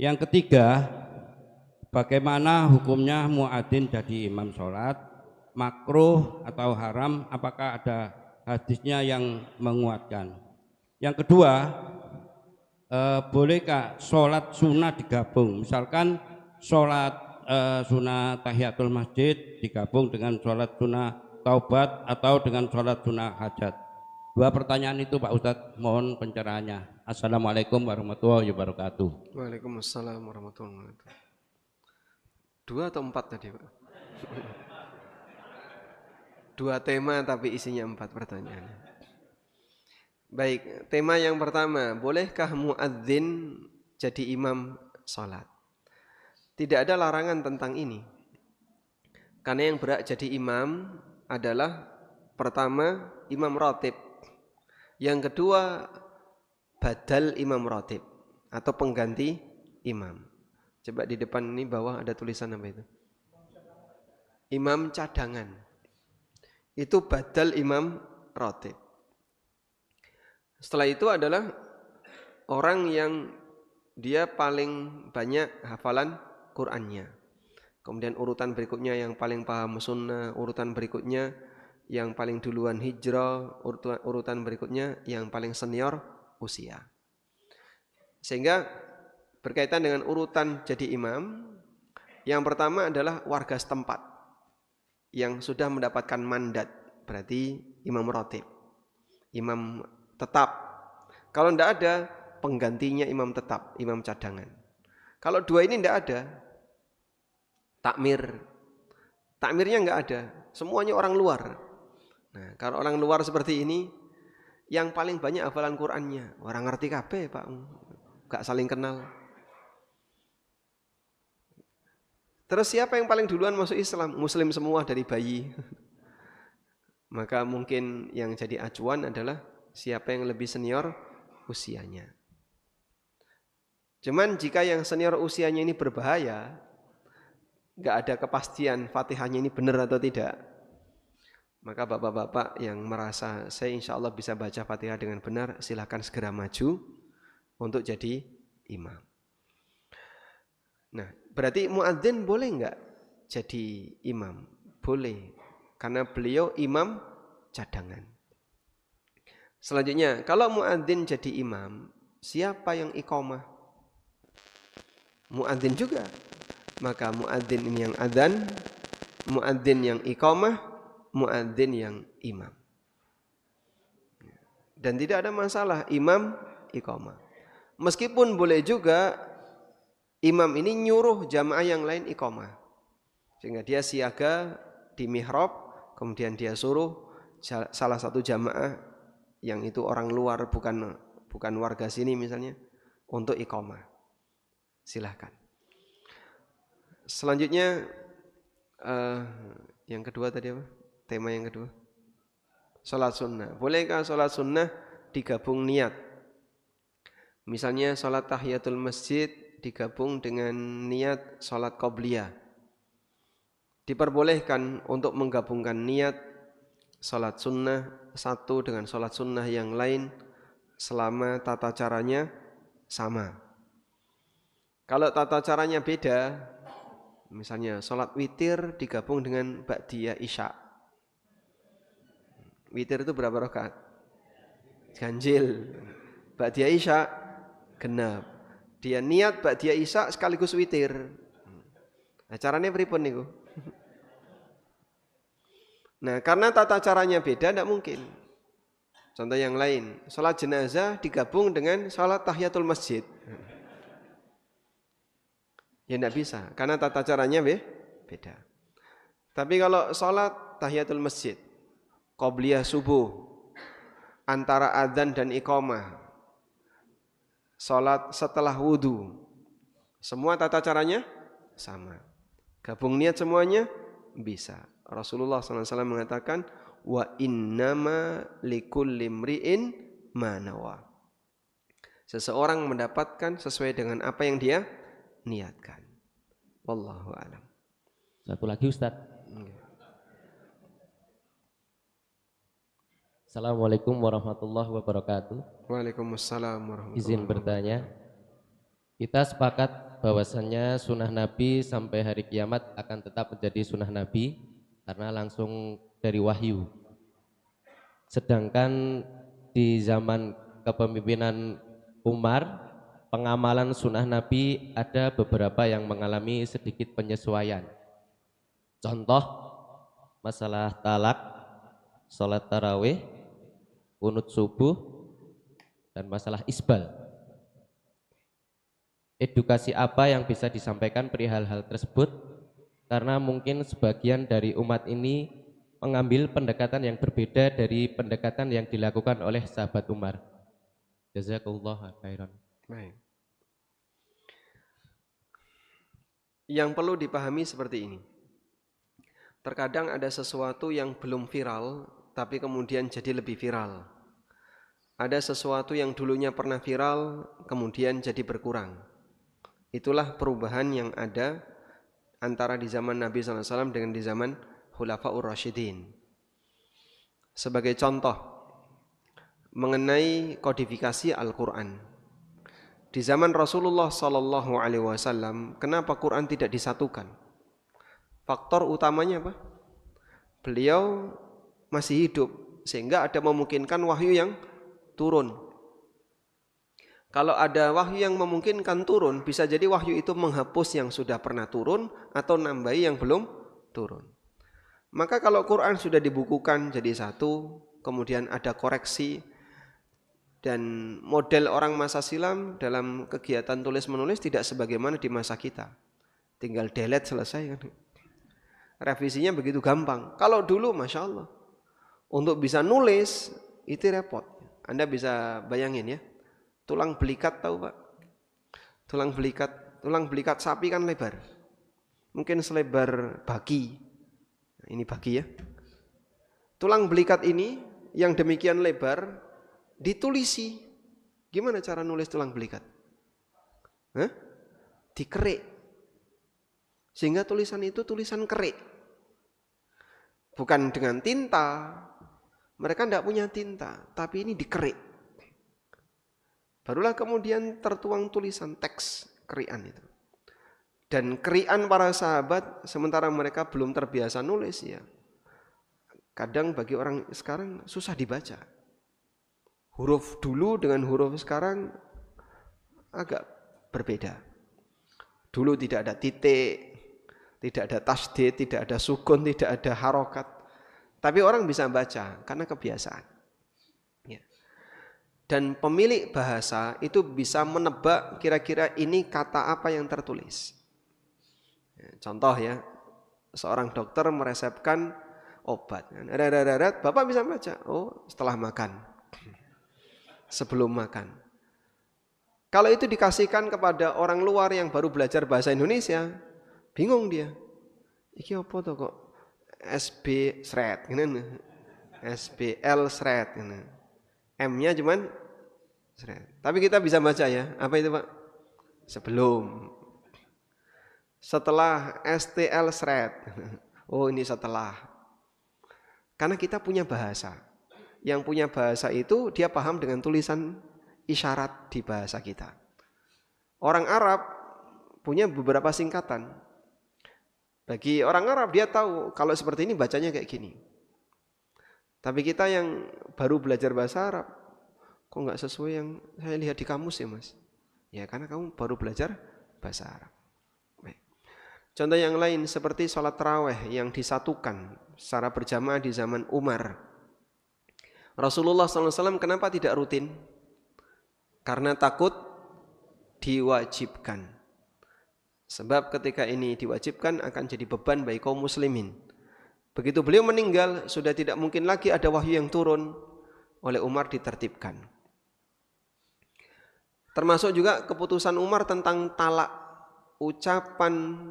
Yang ketiga, bagaimana hukumnya muadzin jadi imam sholat? Makruh atau haram, apakah ada hadisnya yang menguatkan? Yang kedua, bolehkah sholat sunnah digabung? Misalkan sholat sunnah tahiyatul masjid digabung dengan sholat sunnah taubat atau dengan sholat sunnah hajat. 2 pertanyaan itu Pak Ustadz, mohon pencerahannya. Assalamualaikum warahmatullahi wabarakatuh. Waalaikumsalam warahmatullahi wabarakatuh. 2 atau 4 tadi Pak? 2 tema tapi isinya 4 pertanyaan. Baik, tema yang pertama, bolehkah muadzin jadi imam salat? Tidak ada larangan tentang ini. Karena yang berhak jadi imam adalah pertama imam ratib. Yang kedua badal imam ratib atau pengganti imam. Coba di depan ini bawah ada tulisan apa itu? Imam cadangan. Itu badal imam ratib. Setelah itu adalah orang yang dia paling banyak hafalan Qur'annya. Kemudian urutan berikutnya yang paling paham sunnah, urutan berikutnya yang paling duluan hijrah, urutan berikutnya yang paling senior usia. Sehingga berkaitan dengan urutan jadi imam, yang pertama adalah warga setempat yang sudah mendapatkan mandat, berarti imam ratib, imam tetap. Kalau tidak ada, penggantinya imam tetap, imam cadangan. Kalau 2 ini tidak ada, takmirnya tidak ada, semuanya orang luar. Nah, kalau orang luar seperti ini, yang paling banyak hafalan Qur'annya, orang ngerti kabeh Pak, gak saling kenal. Terus siapa yang paling duluan masuk Islam? Muslim semua dari bayi. Maka mungkin yang jadi acuan adalah siapa yang lebih senior usianya. Cuman jika yang senior usianya ini berbahaya, gak ada kepastian Fatihahnya ini benar atau tidak, maka bapak-bapak yang merasa saya insya Allah bisa baca Fatihah dengan benar, silahkan segera maju untuk jadi imam. Nah, berarti muadzin boleh enggak jadi imam? Boleh, karena beliau imam cadangan. Selanjutnya, kalau muadzin jadi imam, siapa yang iqamah? Muadzin juga. Maka muadzin ini yang adzan, muadzin yang iqamah, muadzin yang imam. Dan tidak ada masalah imam iqamah. Meskipun boleh juga imam ini nyuruh jamaah yang lain iqamah. Sehingga dia siaga di mihrab, kemudian dia suruh salah satu jamaah yang itu orang luar, bukan warga sini misalnya, untuk iqamah. Silahkan. Selanjutnya yang kedua tadi apa? Tema yang kedua. Salat sunnah. Bolehkah salat sunnah digabung niat? Misalnya salat tahiyatul masjid digabung dengan niat salat qabliyah. Diperbolehkan untuk menggabungkan niat salat sunnah satu dengan salat sunnah yang lain selama tata caranya sama. Kalau tata caranya beda, misalnya salat witir digabung dengan ba'diyah isya. Witir itu berapa rakaat? ganjil. Ba'diyah Isya genep. Dia niat Ba'diyah Isya sekaligus witir. Nah, caranya pripun niku? Nah, karena tata caranya beda tidak mungkin. Contoh yang lain, sholat jenazah digabung dengan sholat tahiyatul masjid. Ya tidak bisa, karena tata caranya beda. Tapi kalau sholat tahiyatul masjid, qobliyah subuh, antara adzan dan iqamah, sholat setelah wudu, semua tata caranya sama. Gabung niat semuanya bisa. Rasulullah SAW mengatakan, wa innama likulli imri'in ma nawa. Seseorang mendapatkan sesuai dengan apa yang dia niatkan. Wallahu a'lam. Satu lagi Ustaz. Assalamualaikum warahmatullahi wabarakatuh. Waalaikumsalam warahmatullahi wabarakatuh. Izin bertanya. Kita sepakat bahwasannya sunnah Nabi sampai hari kiamat akan tetap menjadi sunnah Nabi karena langsung dari wahyu. Sedangkan di zaman kepemimpinan Umar, pengamalan sunnah Nabi ada beberapa yang mengalami sedikit penyesuaian. Contoh, masalah talak, sholat tarawih, qunut subuh, dan masalah isbal. Edukasi apa yang bisa disampaikan perihal hal tersebut? Karena mungkin sebagian dari umat ini mengambil pendekatan yang berbeda dari pendekatan yang dilakukan oleh sahabat Umar. Jazakallahu khairan. Baik. Yang perlu dipahami seperti ini. Terkadang ada sesuatu yang belum viral, tapi kemudian jadi lebih viral. Ada sesuatu yang dulunya pernah viral, kemudian jadi berkurang. Itulah perubahan yang ada antara di zaman Nabi SAW dengan di zaman Khulafaur Rasyidin. Sebagai contoh mengenai kodifikasi Al-Quran. Di zaman Rasulullah SAW, kenapa Quran tidak disatukan? Faktor utamanya apa? Beliau masih hidup, sehingga ada memungkinkan wahyu yang turun. Kalau ada wahyu yang memungkinkan turun, bisa jadi wahyu itu menghapus yang sudah pernah turun atau nambahi yang belum turun. Maka kalau Quran sudah dibukukan jadi satu, kemudian ada koreksi, dan model orang masa silam dalam kegiatan tulis-menulis tidak sebagaimana di masa kita. Tinggal delete selesai kan. Revisinya begitu gampang. Kalau dulu Masya Allah, untuk bisa nulis itu repot. Anda bisa bayangin ya. Tulang belikat tahu Pak? Tulang belikat sapi kan lebar. Mungkin selebar baki. Ini baki ya. Tulang belikat ini yang demikian lebar ditulisi. Gimana cara nulis tulang belikat? Dikerik. Sehingga tulisan itu tulisan kerik. Bukan dengan tinta. Mereka tidak punya tinta, tapi ini dikerik. Barulah kemudian tertuang tulisan teks kerian itu. Dan kerian para sahabat sementara mereka belum terbiasa nulis ya. Kadang bagi orang sekarang susah dibaca. Huruf dulu dengan huruf sekarang agak berbeda. Dulu tidak ada titik, tidak ada tasdid, tidak ada sukun, tidak ada harokat. Tapi orang bisa baca karena kebiasaan. Dan pemilik bahasa itu bisa menebak kira-kira ini kata apa yang tertulis. Contoh ya, seorang dokter meresepkan obat. Bapak bisa baca, oh setelah makan, sebelum makan. Kalau itu dikasihkan kepada orang luar yang baru belajar bahasa Indonesia, bingung dia. Iki apa tuh kok SB sret, SBL sret, M-nya cuman seret. Tapi kita bisa baca ya. Apa itu Pak? Sebelum. Setelah STL seret. Oh ini setelah. Karena kita punya bahasa. Yang punya bahasa itu dia paham dengan tulisan isyarat di bahasa kita. Orang Arab punya beberapa singkatan. Bagi orang Arab dia tahu kalau seperti ini bacanya kayak gini. Tapi kita yang baru belajar bahasa Arab, Kok nggak sesuai yang saya lihat di kamus ya Mas? Ya karena kamu baru belajar bahasa Arab. Baik. Contoh yang lain seperti sholat taraweh yang disatukan secara berjamaah di zaman Umar. Rasulullah SAW kenapa tidak rutin? Karena takut diwajibkan. Sebab ketika ini diwajibkan akan jadi beban bagi kaum muslimin. Begitu beliau meninggal, sudah tidak mungkin lagi ada wahyu yang turun. Oleh Umar ditertibkan. Termasuk juga keputusan Umar tentang talak. Ucapan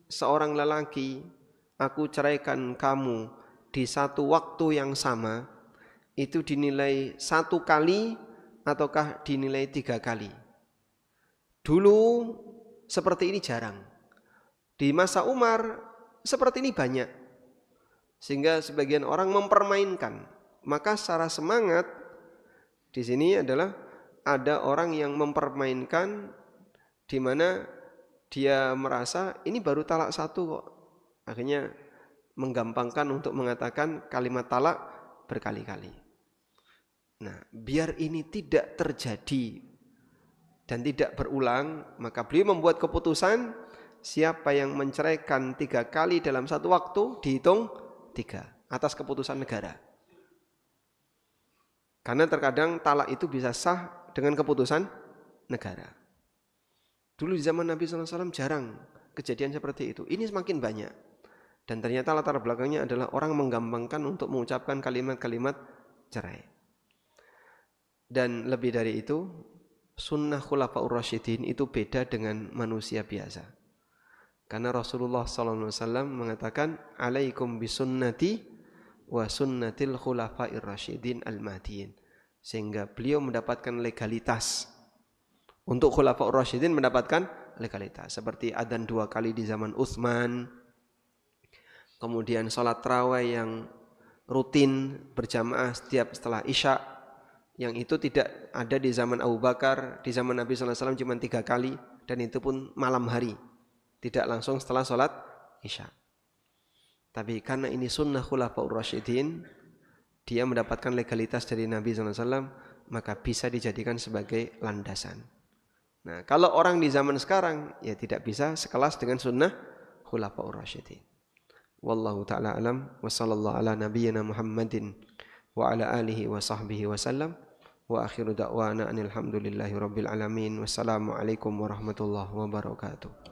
seorang lelaki, aku ceraikan kamu di satu waktu yang sama, itu dinilai 1 kali ataukah dinilai 3 kali. Dulu seperti ini jarang. Di masa Umar seperti ini banyak. Sehingga sebagian orang mempermainkan. Maka secara semangat di sini adalah ada orang yang mempermainkan di mana dia merasa ini baru talak 1 kok. Akhirnya menggampangkan untuk mengatakan kalimat talak berkali-kali. Nah, biar ini tidak terjadi dan tidak berulang, maka beliau membuat keputusan siapa yang menceraikan 3 kali dalam satu waktu dihitung 3 atas keputusan negara. Karena terkadang talak itu bisa sah dengan keputusan negara. Dulu di zaman Nabi SAW jarang kejadian seperti itu. Ini semakin banyak. Dan ternyata latar belakangnya adalah orang menggampangkan untuk mengucapkan kalimat-kalimat cerai. Dan lebih dari itu, sunnah khulafaur rasyidin itu beda dengan manusia biasa. Karena Rasulullah SAW mengatakan, alaikum bisunnati wa sunnatil khulafair rasyidin al-mahdiyin. Sehingga beliau mendapatkan legalitas. Untuk khulafaur rasyidin mendapatkan legalitas. Seperti adzan 2 kali di zaman Utsman. Kemudian sholat tarawih yang rutin berjamaah setiap setelah Isya. Yang itu tidak ada di zaman Abu Bakar. Di zaman Nabi SAW cuma 3 kali. Dan itu pun malam hari. Tidak langsung setelah sholat Isya. Tapi karena ini sunnah khulafaur rasyidin, dia mendapatkan legalitas dari Nabi SAW, maka bisa dijadikan sebagai landasan. Nah, kalau orang di zaman sekarang, ya tidak bisa sekelas dengan sunnah khulafaur rasyidin. Wallahu ta'ala alam, wa sallallahu ala nabiyyina Muhammadin, wa ala alihi wa sahbihi wa sallam, wa akhiru da'wana anilhamdulillahi rabbil alamin, wassalamualaikum warahmatullahi wabarakatuh.